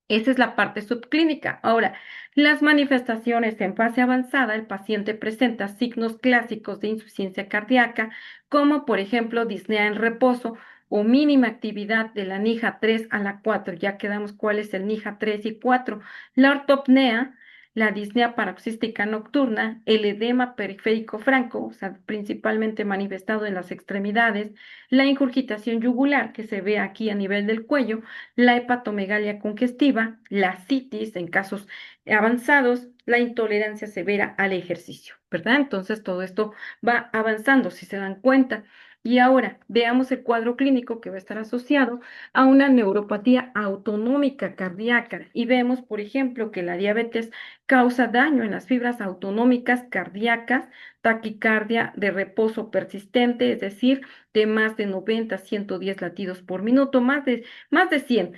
Esa es la parte subclínica. Ahora, las manifestaciones en fase avanzada, el paciente presenta signos clásicos de insuficiencia cardíaca, como por ejemplo disnea en reposo o mínima actividad de la NIJA 3 a la 4. Ya quedamos cuál es el NIJA 3 y 4. La ortopnea, la disnea paroxística nocturna, el edema periférico franco, o sea, principalmente manifestado en las extremidades, la ingurgitación yugular que se ve aquí a nivel del cuello, la hepatomegalia congestiva, la citis en casos avanzados, la intolerancia severa al ejercicio, ¿verdad? Entonces todo esto va avanzando, si se dan cuenta. Y ahora veamos el cuadro clínico que va a estar asociado a una neuropatía autonómica cardíaca. Y vemos, por ejemplo, que la diabetes causa daño en las fibras autonómicas cardíacas, taquicardia de reposo persistente, es decir, de más de 90 a 110 latidos por minuto, más de 100,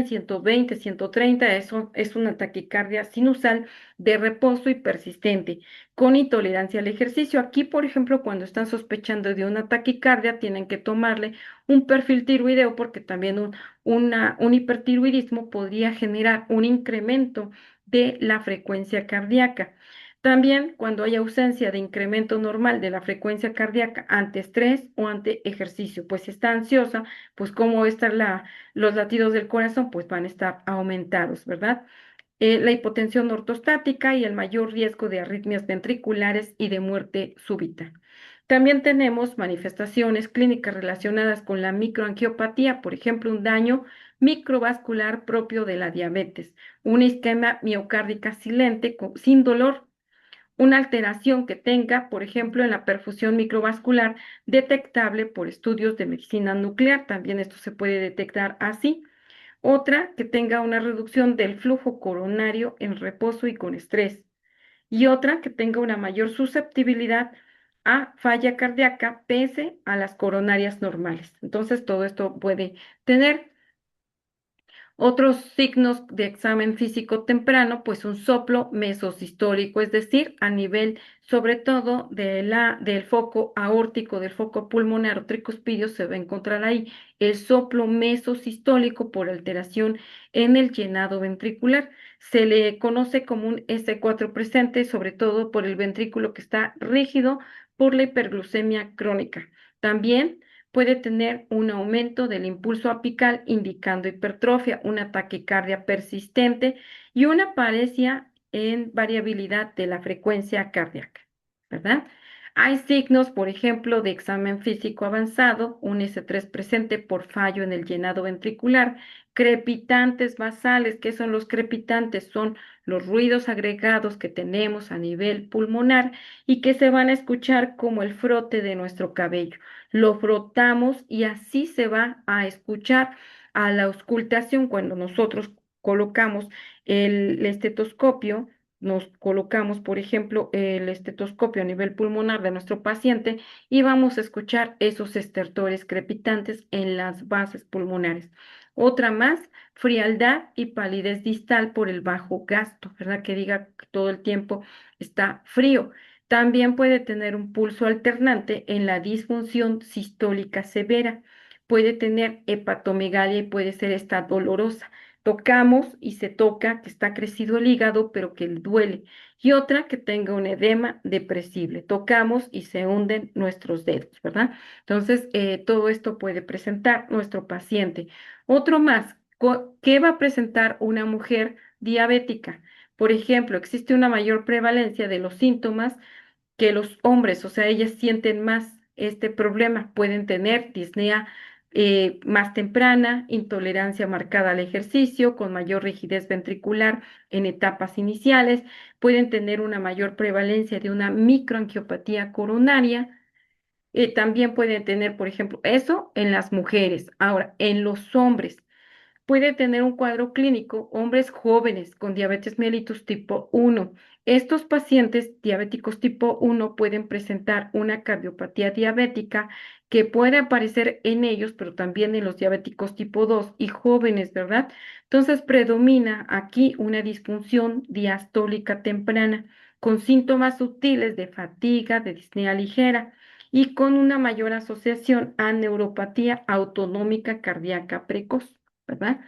120, 130, eso es una taquicardia sinusal de reposo y persistente con intolerancia al ejercicio. Aquí, por ejemplo, cuando están sospechando de una taquicardia, tienen que tomarle un perfil tiroideo porque también un hipertiroidismo podría generar un incremento de la frecuencia cardíaca. También cuando hay ausencia de incremento normal de la frecuencia cardíaca ante estrés o ante ejercicio, pues si está ansiosa, pues cómo están los latidos del corazón, pues van a estar aumentados, ¿verdad? La hipotensión ortostática y el mayor riesgo de arritmias ventriculares y de muerte súbita. También tenemos manifestaciones clínicas relacionadas con la microangiopatía, por ejemplo, un daño microvascular propio de la diabetes, una isquemia miocárdica silente sin dolor, una alteración que tenga, por ejemplo, en la perfusión microvascular detectable por estudios de medicina nuclear. También esto se puede detectar así. Otra, que tenga una reducción del flujo coronario en reposo y con estrés. Y otra, que tenga una mayor susceptibilidad a falla cardíaca pese a las coronarias normales. Entonces, todo esto puede tener otros signos de examen físico temprano, pues un soplo mesosistólico, es decir, a nivel sobre todo del foco aórtico, del foco pulmonar o tricuspidio, se va a encontrar ahí el soplo mesosistólico por alteración en el llenado ventricular. Se le conoce como un S4 presente, sobre todo por el ventrículo que está rígido por la hiperglucemia crónica. También puede tener un aumento del impulso apical indicando hipertrofia, una taquicardia persistente y una parecia en variabilidad de la frecuencia cardíaca, ¿verdad? Hay signos, por ejemplo, de examen físico avanzado, un S3 presente por fallo en el llenado ventricular, crepitantes basales. ¿Qué son los crepitantes? Son los ruidos agregados que tenemos a nivel pulmonar y que se van a escuchar como el frote de nuestro cabello. Lo frotamos y así se va a escuchar a la auscultación cuando nosotros colocamos el estetoscopio. Nos colocamos, por ejemplo, el estetoscopio a nivel pulmonar de nuestro paciente y vamos a escuchar esos estertores crepitantes en las bases pulmonares. Otra más, frialdad y palidez distal por el bajo gasto, ¿verdad? Que diga que todo el tiempo está frío. También puede tener un pulso alternante en la disfunción sistólica severa. Puede tener hepatomegalia y puede ser esta dolorosa. Tocamos y se toca que está crecido el hígado, pero que le duele. Y otra que tenga un edema depresible. Tocamos y se hunden nuestros dedos, ¿verdad? Entonces, todo esto puede presentar nuestro paciente. Otro más, ¿qué va a presentar una mujer diabética? Por ejemplo, existe una mayor prevalencia de los síntomas que los hombres, o sea, ellas sienten más este problema, pueden tener disnea más temprana, intolerancia marcada al ejercicio, con mayor rigidez ventricular en etapas iniciales, pueden tener una mayor prevalencia de una microangiopatía coronaria. También pueden tener, por ejemplo, eso en las mujeres. Ahora, en los hombres, puede tener un cuadro clínico hombres jóvenes con diabetes mellitus tipo 1. Estos pacientes diabéticos tipo 1 pueden presentar una cardiopatía diabética que puede aparecer en ellos, pero también en los diabéticos tipo 2 y jóvenes, ¿verdad? Entonces predomina aquí una disfunción diastólica temprana con síntomas sutiles de fatiga, de disnea ligera y con una mayor asociación a neuropatía autonómica cardíaca precoz, ¿verdad?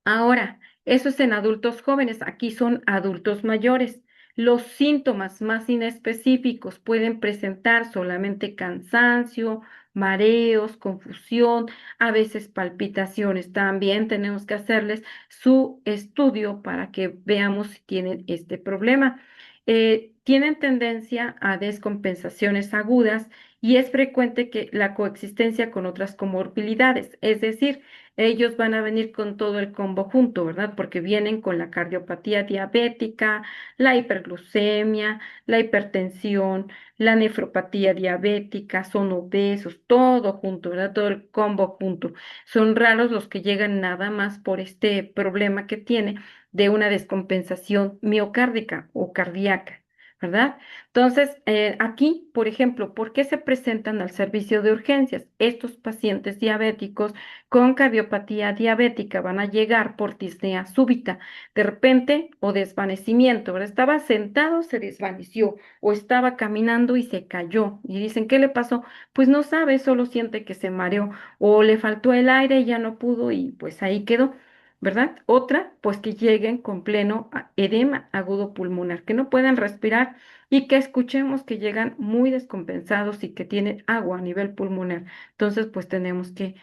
Ahora, eso es en adultos jóvenes, aquí son adultos mayores. Los síntomas más inespecíficos pueden presentar solamente cansancio, mareos, confusión, a veces palpitaciones. También tenemos que hacerles su estudio para que veamos si tienen este problema. Tienen tendencia a descompensaciones agudas y es frecuente que la coexistencia con otras comorbilidades, es decir, ellos van a venir con todo el combo junto, ¿verdad? Porque vienen con la cardiopatía diabética, la hiperglucemia, la hipertensión, la nefropatía diabética, son obesos, todo junto, ¿verdad? Todo el combo junto. Son raros los que llegan nada más por este problema que tiene de una descompensación miocárdica o cardíaca, ¿verdad? Entonces, aquí, por ejemplo, ¿por qué se presentan al servicio de urgencias? Estos pacientes diabéticos con cardiopatía diabética van a llegar por disnea súbita, de repente o desvanecimiento, ¿verdad? Estaba sentado, se desvaneció, o estaba caminando y se cayó. Y dicen, ¿qué le pasó? Pues no sabe, solo siente que se mareó, o le faltó el aire y ya no pudo y pues ahí quedó. ¿Verdad? Otra, pues que lleguen con pleno edema agudo pulmonar, que no puedan respirar y que escuchemos que llegan muy descompensados y que tienen agua a nivel pulmonar. Entonces, pues tenemos que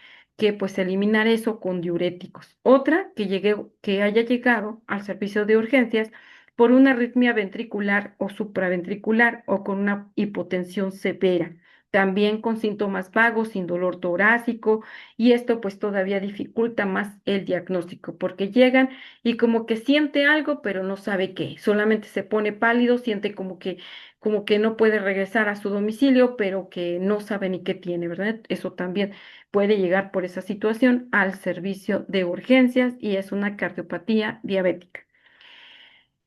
pues eliminar eso con diuréticos. Otra, que haya llegado al servicio de urgencias por una arritmia ventricular o supraventricular o con una hipotensión severa. También con síntomas vagos, sin dolor torácico, y esto pues todavía dificulta más el diagnóstico, porque llegan y como que siente algo, pero no sabe qué, solamente se pone pálido, siente como que no puede regresar a su domicilio, pero que no sabe ni qué tiene, ¿verdad? Eso también puede llegar por esa situación al servicio de urgencias y es una cardiopatía diabética.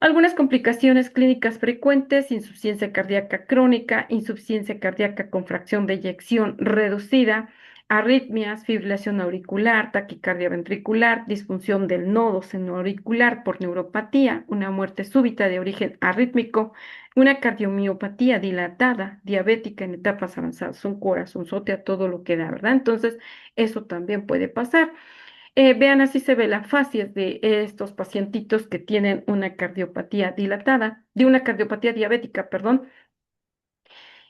Algunas complicaciones clínicas frecuentes: insuficiencia cardíaca crónica, insuficiencia cardíaca con fracción de eyección reducida, arritmias, fibrilación auricular, taquicardia ventricular, disfunción del nodo senoauricular por neuropatía, una muerte súbita de origen arrítmico, una cardiomiopatía dilatada, diabética en etapas avanzadas, un corazonzote a todo lo que da, ¿verdad? Entonces, eso también puede pasar. Vean, así se ve la facies de estos pacientitos que tienen una cardiopatía dilatada, de una cardiopatía diabética, perdón.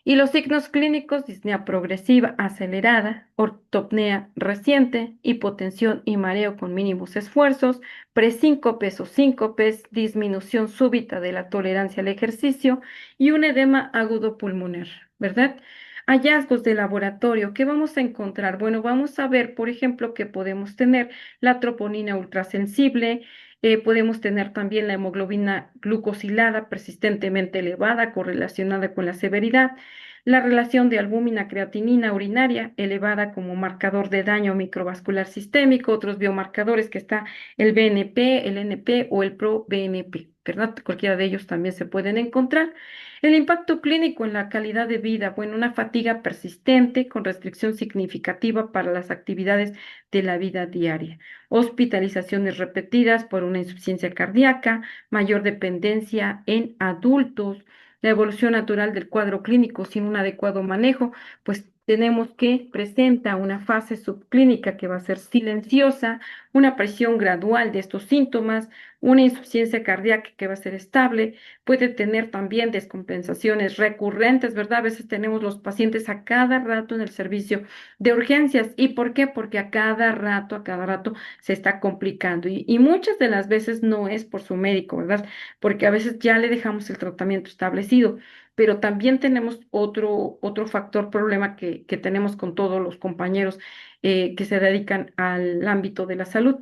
Y los signos clínicos: disnea progresiva acelerada, ortopnea reciente, hipotensión y mareo con mínimos esfuerzos, presíncopes o síncopes, disminución súbita de la tolerancia al ejercicio y un edema agudo pulmonar, ¿verdad? Hallazgos de laboratorio, ¿qué vamos a encontrar? Bueno, vamos a ver, por ejemplo, que podemos tener la troponina ultrasensible, podemos tener también la hemoglobina glucosilada persistentemente elevada, correlacionada con la severidad, la relación de albúmina creatinina urinaria elevada como marcador de daño microvascular sistémico, otros biomarcadores que está el BNP, el NP o el ProBNP, ¿verdad? Cualquiera de ellos también se pueden encontrar. El impacto clínico en la calidad de vida: bueno, una fatiga persistente con restricción significativa para las actividades de la vida diaria, hospitalizaciones repetidas por una insuficiencia cardíaca, mayor dependencia en adultos, la evolución natural del cuadro clínico sin un adecuado manejo, pues tenemos que presenta una fase subclínica que va a ser silenciosa, una presión gradual de estos síntomas, una insuficiencia cardíaca que va a ser estable, puede tener también descompensaciones recurrentes, ¿verdad? A veces tenemos los pacientes a cada rato en el servicio de urgencias. ¿Y por qué? Porque a cada rato se está complicando y muchas de las veces no es por su médico, ¿verdad? Porque a veces ya le dejamos el tratamiento establecido, pero también tenemos otro factor problema que tenemos con todos los compañeros que se dedican al ámbito de la salud.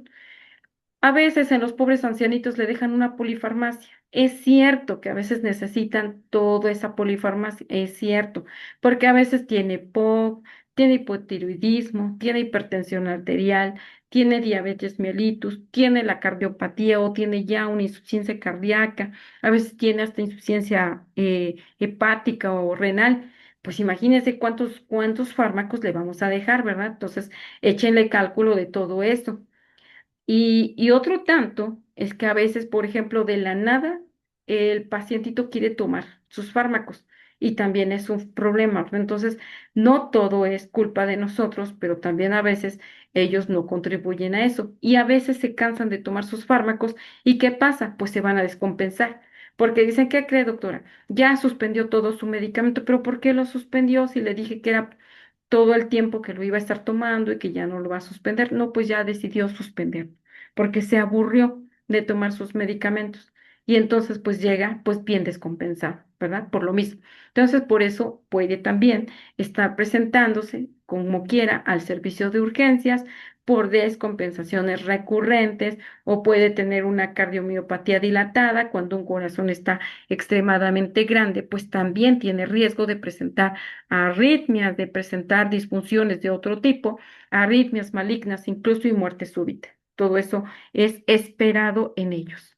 A veces en los pobres ancianitos le dejan una polifarmacia. Es cierto que a veces necesitan toda esa polifarmacia, es cierto, porque a veces tiene POC, tiene hipotiroidismo, tiene hipertensión arterial, tiene diabetes mellitus, tiene la cardiopatía o tiene ya una insuficiencia cardíaca, a veces tiene hasta insuficiencia hepática o renal. Pues imagínense cuántos fármacos le vamos a dejar, ¿verdad? Entonces, échenle cálculo de todo esto. Y otro tanto es que a veces, por ejemplo, de la nada, el pacientito quiere tomar sus fármacos y también es un problema, ¿no? Entonces, no todo es culpa de nosotros, pero también a veces ellos no contribuyen a eso y a veces se cansan de tomar sus fármacos y ¿qué pasa? Pues se van a descompensar. Porque dicen, ¿qué cree, doctora? Ya suspendió todo su medicamento, pero ¿por qué lo suspendió si le dije que era todo el tiempo que lo iba a estar tomando y que ya no lo va a suspender? No, pues ya decidió suspender porque se aburrió de tomar sus medicamentos y entonces pues llega pues bien descompensado, ¿verdad? Por lo mismo. Entonces por eso puede también estar presentándose como quiera al servicio de urgencias por descompensaciones recurrentes o puede tener una cardiomiopatía dilatada cuando un corazón está extremadamente grande, pues también tiene riesgo de presentar arritmias, de presentar disfunciones de otro tipo, arritmias malignas, incluso y muerte súbita. Todo eso es esperado en ellos.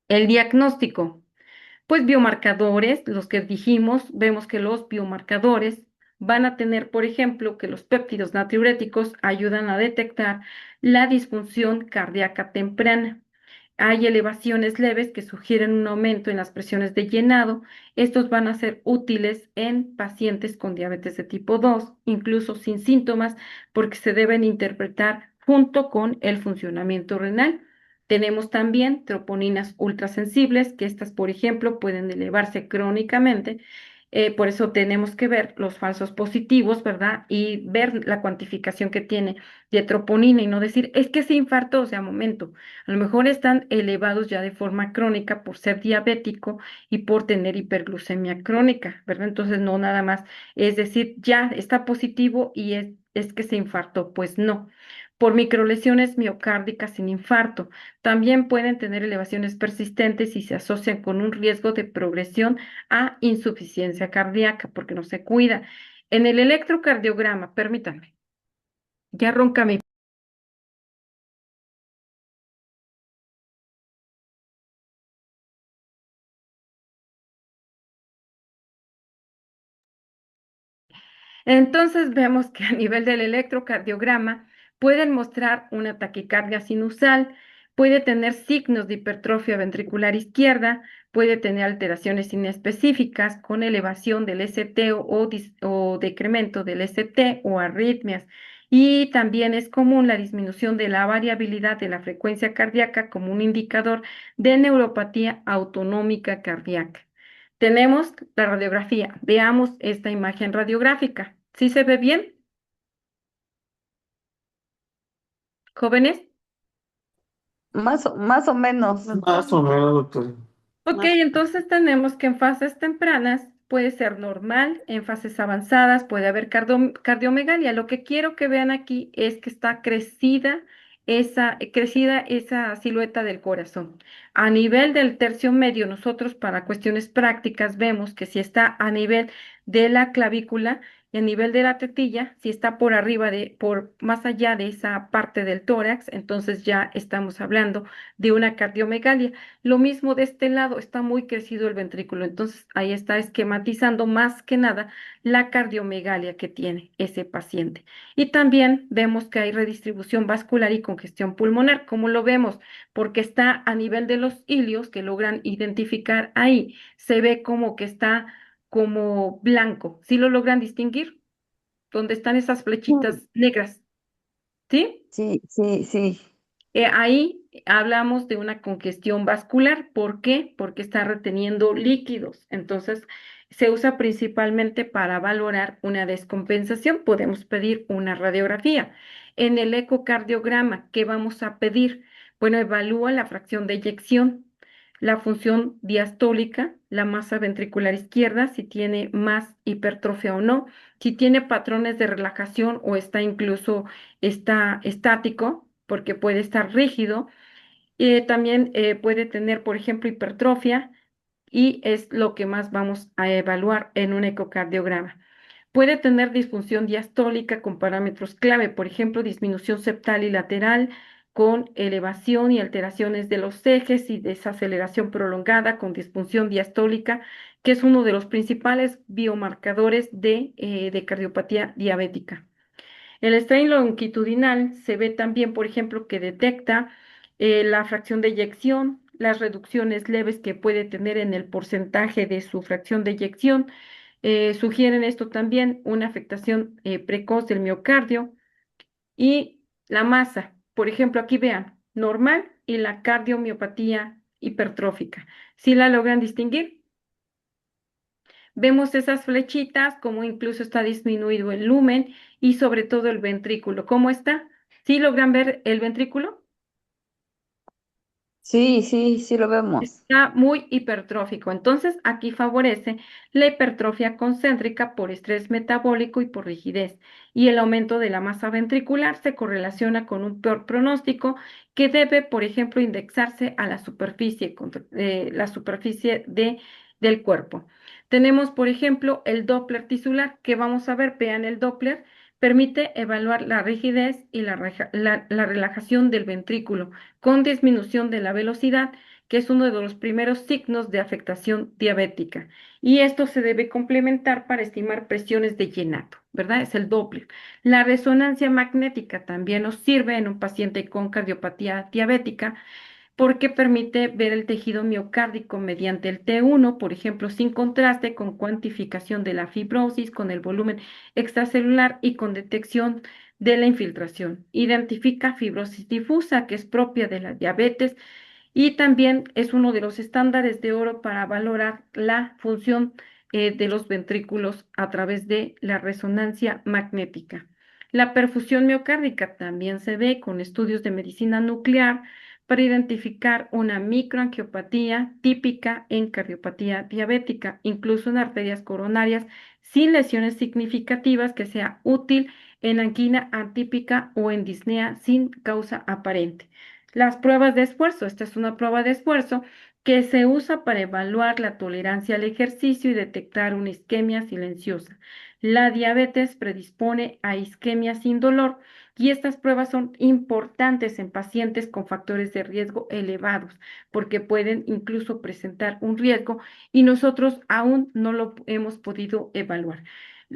El diagnóstico. Pues biomarcadores, los que dijimos, vemos que los biomarcadores van a tener, por ejemplo, que los péptidos natriuréticos ayudan a detectar la disfunción cardíaca temprana. Hay elevaciones leves que sugieren un aumento en las presiones de llenado. Estos van a ser útiles en pacientes con diabetes de tipo 2, incluso sin síntomas, porque se deben interpretar junto con el funcionamiento renal. Tenemos también troponinas ultrasensibles, que estas, por ejemplo, pueden elevarse crónicamente. Por eso tenemos que ver los falsos positivos, ¿verdad? Y ver la cuantificación que tiene de troponina y no decir, es que se infartó, o sea, momento. A lo mejor están elevados ya de forma crónica por ser diabético y por tener hiperglucemia crónica, ¿verdad? Entonces, no nada más es decir, ya está positivo y es que se infartó. Pues no. Por microlesiones miocárdicas sin infarto. También pueden tener elevaciones persistentes y se asocian con un riesgo de progresión a insuficiencia cardíaca porque no se cuida. En el electrocardiograma, permítanme, ya ronca mi. Entonces vemos que a nivel del electrocardiograma pueden mostrar una taquicardia sinusal, puede tener signos de hipertrofia ventricular izquierda, puede tener alteraciones inespecíficas con elevación del ST o decremento del ST o arritmias. Y también es común la disminución de la variabilidad de la frecuencia cardíaca como un indicador de neuropatía autonómica cardíaca. Tenemos la radiografía. Veamos esta imagen radiográfica. ¿Sí se ve bien, jóvenes? Más o menos. Más o menos, doctor. Ok, entonces tenemos que en fases tempranas puede ser normal, en fases avanzadas puede haber cardiomegalia. Lo que quiero que vean aquí es que está crecida esa silueta del corazón. A nivel del tercio medio, nosotros para cuestiones prácticas vemos que si está a nivel de la clavícula y a nivel de la tetilla, si está por arriba por más allá de esa parte del tórax, entonces ya estamos hablando de una cardiomegalia. Lo mismo de este lado, está muy crecido el ventrículo, entonces ahí está esquematizando más que nada la cardiomegalia que tiene ese paciente. Y también vemos que hay redistribución vascular y congestión pulmonar. ¿Cómo lo vemos? Porque está a nivel de los ilios que logran identificar ahí. Se ve como que está como blanco. ¿Sí lo logran distinguir? Donde están esas flechitas negras. ¿Sí? Sí, sí, sí. Ahí hablamos de una congestión vascular. ¿Por qué? Porque está reteniendo líquidos. Entonces, se usa principalmente para valorar una descompensación. Podemos pedir una radiografía. En el ecocardiograma, ¿qué vamos a pedir? Bueno, evalúa la fracción de eyección, la función diastólica, la masa ventricular izquierda, si tiene más hipertrofia o no, si tiene patrones de relajación o está estático, porque puede estar rígido. También puede tener, por ejemplo, hipertrofia y es lo que más vamos a evaluar en un ecocardiograma. Puede tener disfunción diastólica con parámetros clave, por ejemplo, disminución septal y lateral con elevación y alteraciones de los ejes y desaceleración prolongada con disfunción diastólica, que es uno de los principales biomarcadores de cardiopatía diabética. El strain longitudinal se ve también, por ejemplo, que detecta la fracción de eyección, las reducciones leves que puede tener en el porcentaje de su fracción de eyección. Sugieren esto también una afectación precoz del miocardio y la masa. Por ejemplo, aquí vean, normal y la cardiomiopatía hipertrófica. ¿Sí la logran distinguir? Vemos esas flechitas, como incluso está disminuido el lumen y sobre todo el ventrículo. ¿Cómo está? ¿Sí logran ver el ventrículo? Sí, sí, sí lo vemos. Está muy hipertrófico. Entonces, aquí favorece la hipertrofia concéntrica por estrés metabólico y por rigidez. Y el aumento de la masa ventricular se correlaciona con un peor pronóstico que debe, por ejemplo, indexarse a la superficie del cuerpo. Tenemos, por ejemplo, el Doppler tisular, que vamos a ver, vean el Doppler, permite evaluar la rigidez y la relajación del ventrículo con disminución de la velocidad, que es uno de los primeros signos de afectación diabética. Y esto se debe complementar para estimar presiones de llenato, ¿verdad? Es el Doppler. La resonancia magnética también nos sirve en un paciente con cardiopatía diabética porque permite ver el tejido miocárdico mediante el T1, por ejemplo, sin contraste, con cuantificación de la fibrosis, con el volumen extracelular y con detección de la infiltración. Identifica fibrosis difusa, que es propia de la diabetes y también es uno de los estándares de oro para valorar la función de los ventrículos a través de la resonancia magnética. La perfusión miocárdica también se ve con estudios de medicina nuclear para identificar una microangiopatía típica en cardiopatía diabética, incluso en arterias coronarias, sin lesiones significativas, que sea útil en angina atípica o en disnea sin causa aparente. Las pruebas de esfuerzo. Esta es una prueba de esfuerzo que se usa para evaluar la tolerancia al ejercicio y detectar una isquemia silenciosa. La diabetes predispone a isquemia sin dolor y estas pruebas son importantes en pacientes con factores de riesgo elevados porque pueden incluso presentar un riesgo y nosotros aún no lo hemos podido evaluar.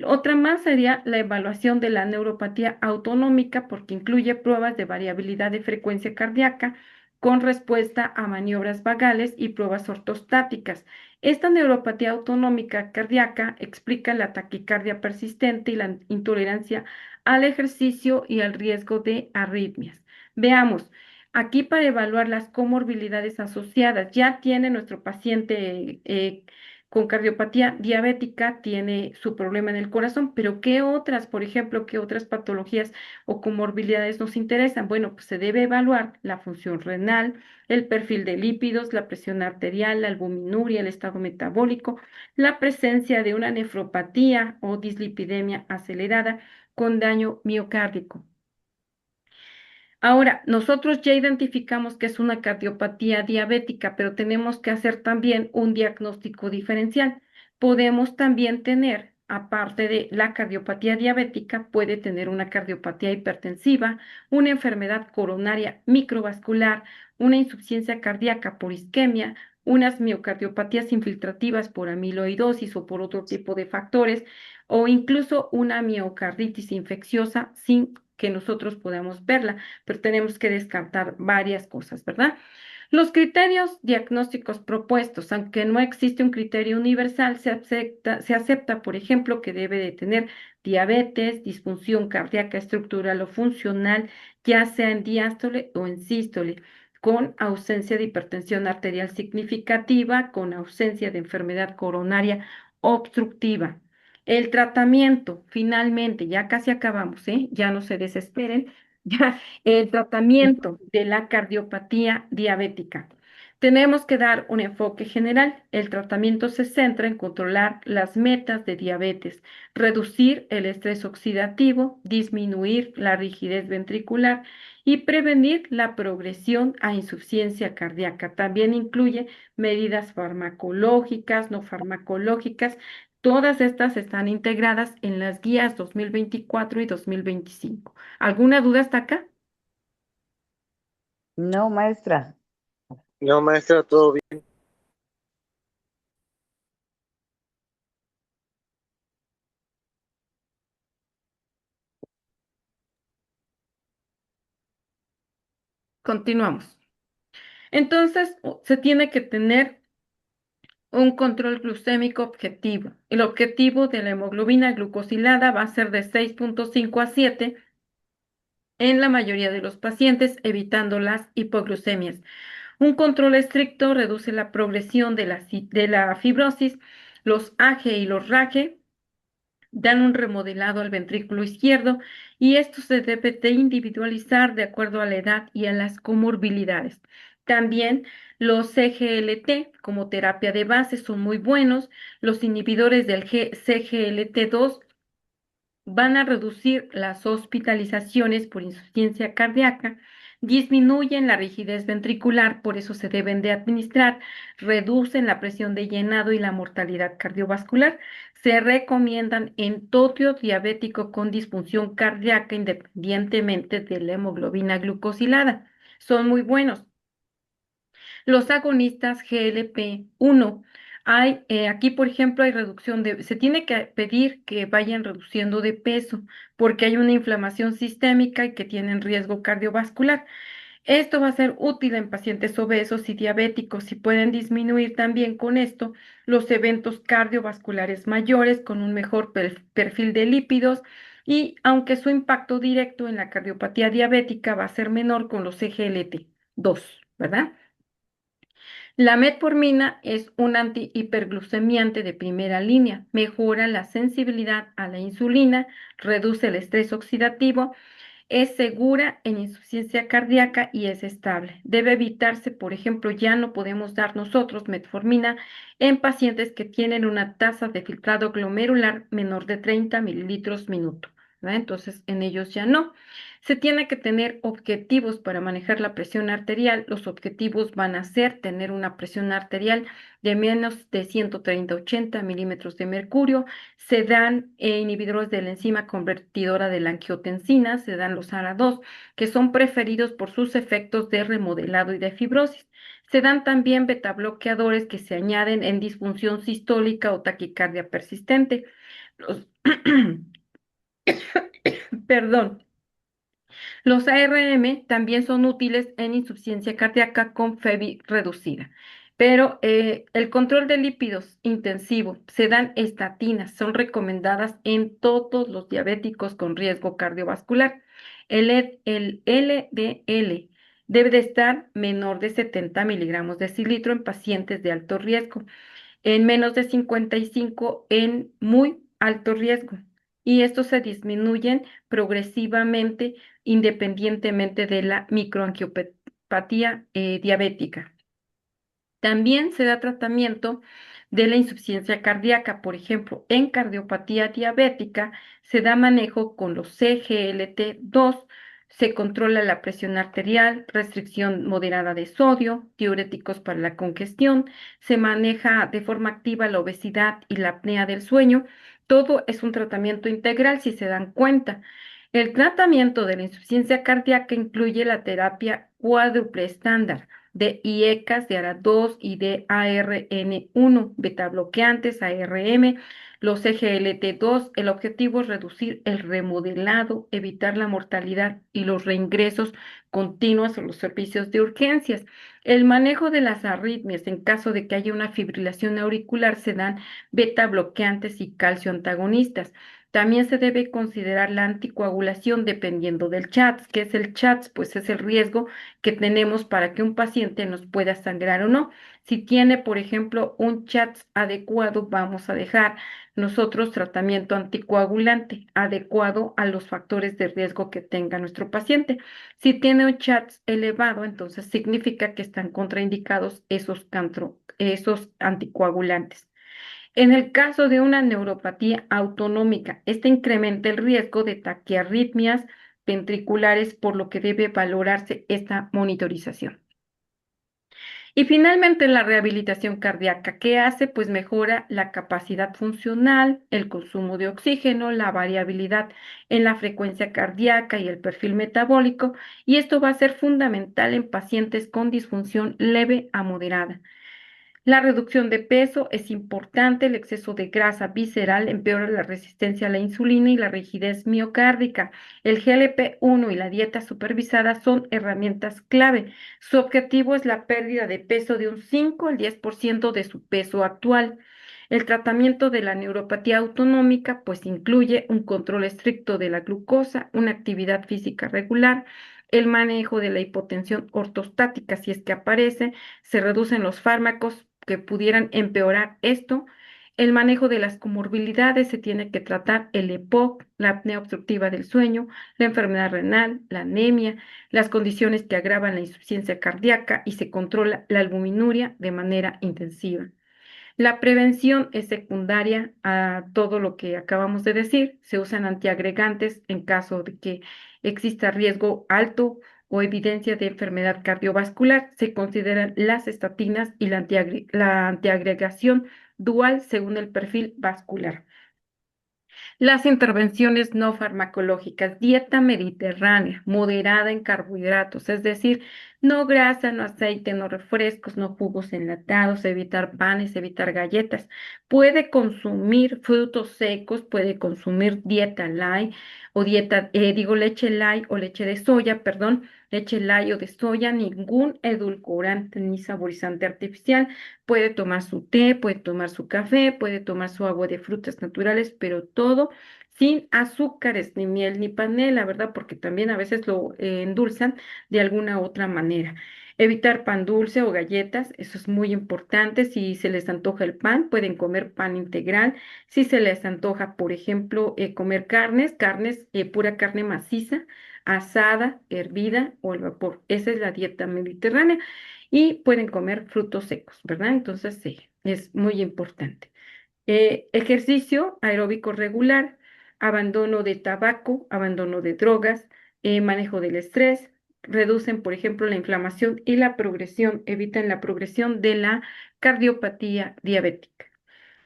Otra más sería la evaluación de la neuropatía autonómica porque incluye pruebas de variabilidad de frecuencia cardíaca con respuesta a maniobras vagales y pruebas ortostáticas. Esta neuropatía autonómica cardíaca explica la taquicardia persistente y la intolerancia al ejercicio y al riesgo de arritmias. Veamos, aquí para evaluar las comorbilidades asociadas, ya tiene nuestro paciente con cardiopatía diabética, tiene su problema en el corazón, pero ¿qué otras, por ejemplo, qué otras patologías o comorbilidades nos interesan? Bueno, pues se debe evaluar la función renal, el perfil de lípidos, la presión arterial, la albuminuria, el estado metabólico, la presencia de una nefropatía o dislipidemia acelerada con daño miocárdico. Ahora, nosotros ya identificamos que es una cardiopatía diabética, pero tenemos que hacer también un diagnóstico diferencial. Podemos también tener, aparte de la cardiopatía diabética, puede tener una cardiopatía hipertensiva, una enfermedad coronaria microvascular, una insuficiencia cardíaca por isquemia, unas miocardiopatías infiltrativas por amiloidosis o por otro tipo de factores, o incluso una miocarditis infecciosa sin que nosotros podamos verla, pero tenemos que descartar varias cosas, ¿verdad? Los criterios diagnósticos propuestos, aunque no existe un criterio universal, se acepta, por ejemplo, que debe de tener diabetes, disfunción cardíaca estructural o funcional, ya sea en diástole o en sístole, con ausencia de hipertensión arterial significativa, con ausencia de enfermedad coronaria obstructiva. El tratamiento, finalmente, ya casi acabamos, ¿eh? Ya no se desesperen. Ya, el tratamiento de la cardiopatía diabética. Tenemos que dar un enfoque general. El tratamiento se centra en controlar las metas de diabetes, reducir el estrés oxidativo, disminuir la rigidez ventricular y prevenir la progresión a insuficiencia cardíaca. También incluye medidas farmacológicas, no farmacológicas. Todas estas están integradas en las guías 2024 y 2025. ¿Alguna duda hasta acá? No, maestra. No, maestra, todo bien. Continuamos. Entonces, se tiene que tener un control glucémico objetivo. El objetivo de la hemoglobina glucosilada va a ser de 6,5 a 7 en la mayoría de los pacientes, evitando las hipoglucemias. Un control estricto reduce la progresión de la fibrosis. Los AGE y los RAGE dan un remodelado al ventrículo izquierdo y esto se debe de individualizar de acuerdo a la edad y a las comorbilidades. También los CGLT como terapia de base son muy buenos. Los inhibidores del CGLT2 van a reducir las hospitalizaciones por insuficiencia cardíaca, disminuyen la rigidez ventricular, por eso se deben de administrar, reducen la presión de llenado y la mortalidad cardiovascular. Se recomiendan en todo diabético con disfunción cardíaca independientemente de la hemoglobina glucosilada. Son muy buenos. Los agonistas GLP-1. Aquí, por ejemplo, hay reducción se tiene que pedir que vayan reduciendo de peso porque hay una inflamación sistémica y que tienen riesgo cardiovascular. Esto va a ser útil en pacientes obesos y diabéticos y pueden disminuir también con esto los eventos cardiovasculares mayores con un mejor perfil de lípidos y aunque su impacto directo en la cardiopatía diabética va a ser menor con los CGLT2, ¿verdad? La metformina es un antihiperglucemiante de primera línea, mejora la sensibilidad a la insulina, reduce el estrés oxidativo, es segura en insuficiencia cardíaca y es estable. Debe evitarse, por ejemplo, ya no podemos dar nosotros metformina en pacientes que tienen una tasa de filtrado glomerular menor de 30 mililitros minuto, ¿verdad? Entonces, en ellos ya no. Se tiene que tener objetivos para manejar la presión arterial. Los objetivos van a ser tener una presión arterial de menos de 130-80 milímetros de mercurio. Se dan inhibidores de la enzima convertidora de la angiotensina, se dan los ARA2, que son preferidos por sus efectos de remodelado y de fibrosis. Se dan también betabloqueadores que se añaden en disfunción sistólica o taquicardia persistente. Los, perdón. Los ARM también son útiles en insuficiencia cardíaca con FEBI reducida. Pero el control de lípidos intensivo, se dan estatinas, son recomendadas en todos los diabéticos con riesgo cardiovascular. El LDL debe de estar menor de 70 miligramos de cilitro en pacientes de alto riesgo, en menos de 55 en muy alto riesgo. Y estos se disminuyen progresivamente independientemente de la microangiopatía diabética. También se da tratamiento de la insuficiencia cardíaca, por ejemplo, en cardiopatía diabética se da manejo con los CGLT2, se controla la presión arterial, restricción moderada de sodio, diuréticos para la congestión, se maneja de forma activa la obesidad y la apnea del sueño. Todo es un tratamiento integral si se dan cuenta. El tratamiento de la insuficiencia cardíaca incluye la terapia cuádruple estándar de IECAS, de ARA2 y de ARN1, beta bloqueantes, ARM, los CGLT2. El objetivo es reducir el remodelado, evitar la mortalidad y los reingresos continuos a los servicios de urgencias. El manejo de las arritmias en caso de que haya una fibrilación auricular se dan beta bloqueantes y calcio antagonistas. También se debe considerar la anticoagulación dependiendo del CHATS. ¿Qué es el CHATS? Pues es el riesgo que tenemos para que un paciente nos pueda sangrar o no. Si tiene, por ejemplo, un CHATS adecuado, vamos a dejar nosotros tratamiento anticoagulante adecuado a los factores de riesgo que tenga nuestro paciente. Si tiene un CHATS elevado, entonces significa que están contraindicados esos anticoagulantes. En el caso de una neuropatía autonómica, esta incrementa el riesgo de taquiarritmias ventriculares, por lo que debe valorarse esta monitorización. Y finalmente la rehabilitación cardíaca, ¿qué hace? Pues mejora la capacidad funcional, el consumo de oxígeno, la variabilidad en la frecuencia cardíaca y el perfil metabólico, y esto va a ser fundamental en pacientes con disfunción leve a moderada. La reducción de peso es importante, el exceso de grasa visceral empeora la resistencia a la insulina y la rigidez miocárdica. El GLP-1 y la dieta supervisada son herramientas clave. Su objetivo es la pérdida de peso de un 5 al 10% de su peso actual. El tratamiento de la neuropatía autonómica pues incluye un control estricto de la glucosa, una actividad física regular, el manejo de la hipotensión ortostática si es que aparece, se reducen los fármacos que pudieran empeorar esto, El manejo de las comorbilidades se tiene que tratar el EPOC, la apnea obstructiva del sueño, la enfermedad renal, la anemia, las condiciones que agravan la insuficiencia cardíaca y se controla la albuminuria de manera intensiva. La prevención es secundaria a todo lo que acabamos de decir. Se usan antiagregantes en caso de que exista riesgo alto o evidencia de enfermedad cardiovascular. Se consideran las estatinas y la antiagregación dual según el perfil vascular. Las intervenciones no farmacológicas, dieta mediterránea, moderada en carbohidratos, es decir, no grasa, no aceite, no refrescos, no jugos enlatados, evitar panes, evitar galletas. Puede consumir frutos secos, puede consumir dieta light o leche light o leche de soya, perdón, leche light o de soya, ningún edulcorante ni saborizante artificial. Puede tomar su té, puede tomar su café, puede tomar su agua de frutas naturales, pero todo sin azúcares, ni miel, ni panela, ¿verdad? Porque también a veces lo endulzan de alguna otra manera. Evitar pan dulce o galletas, eso es muy importante. Si se les antoja el pan, pueden comer pan integral. Si se les antoja, por ejemplo, comer pura carne maciza, asada, hervida o al vapor. Esa es la dieta mediterránea y pueden comer frutos secos, ¿verdad? Entonces, sí, es muy importante. Ejercicio aeróbico regular, abandono de tabaco, abandono de drogas, manejo del estrés, reducen, por ejemplo, la inflamación y la progresión, evitan la progresión de la cardiopatía diabética.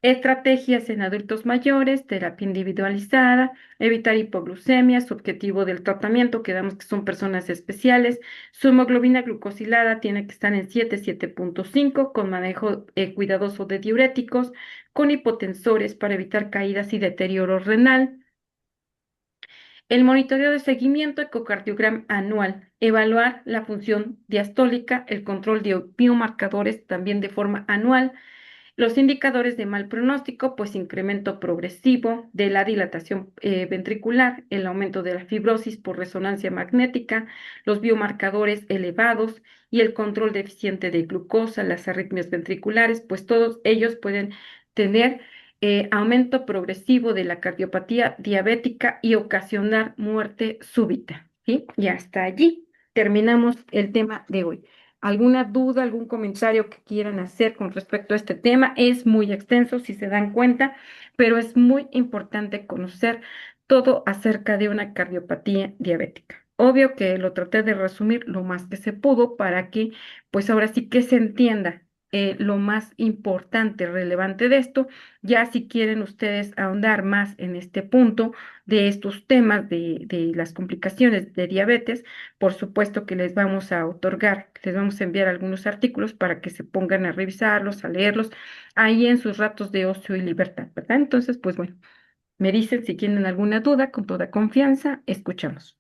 Estrategias en adultos mayores, terapia individualizada, evitar hipoglucemia, su objetivo del tratamiento, quedamos que son personas especiales, su hemoglobina glucosilada tiene que estar en 7,5, con manejo cuidadoso de diuréticos, con hipotensores para evitar caídas y deterioro renal. El monitoreo de seguimiento, ecocardiograma anual, evaluar la función diastólica, el control de biomarcadores también de forma anual. Los indicadores de mal pronóstico, pues incremento progresivo de la dilatación ventricular, el aumento de la fibrosis por resonancia magnética, los biomarcadores elevados y el control deficiente de glucosa, las arritmias ventriculares, pues todos ellos pueden tener aumento progresivo de la cardiopatía diabética y ocasionar muerte súbita, ¿sí? Y hasta allí terminamos el tema de hoy. ¿Alguna duda, algún comentario que quieran hacer con respecto a este tema? Es muy extenso, si se dan cuenta, pero es muy importante conocer todo acerca de una cardiopatía diabética. Obvio que lo traté de resumir lo más que se pudo para que, pues ahora sí que se entienda lo más importante, relevante de esto. Ya si quieren ustedes ahondar más en este punto de estos temas de las complicaciones de diabetes, por supuesto que les vamos a otorgar, les vamos a enviar algunos artículos para que se pongan a revisarlos, a leerlos, ahí en sus ratos de ocio y libertad, ¿verdad? Entonces, pues bueno, me dicen si tienen alguna duda, con toda confianza, escuchamos.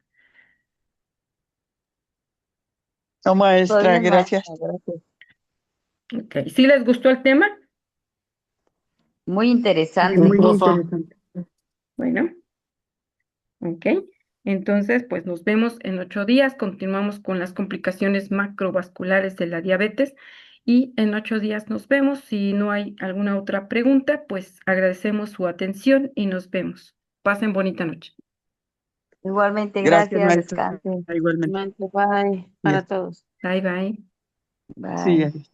No, Todo maestra, bien, maestra, gracias. gracias. Ok, ¿sí les gustó el tema? Muy interesante. Muy Profa. interesante. Bueno, ok. Entonces, pues nos vemos en 8 días. Continuamos con las complicaciones macrovasculares de la diabetes y en 8 días nos vemos. Si no hay alguna otra pregunta, pues agradecemos su atención y nos vemos. Pasen bonita noche. Igualmente, Gracias, gracias, maestra. descansen. Igualmente. Bye para Bien. todos. Bye, bye. Bye. Sí, adiós.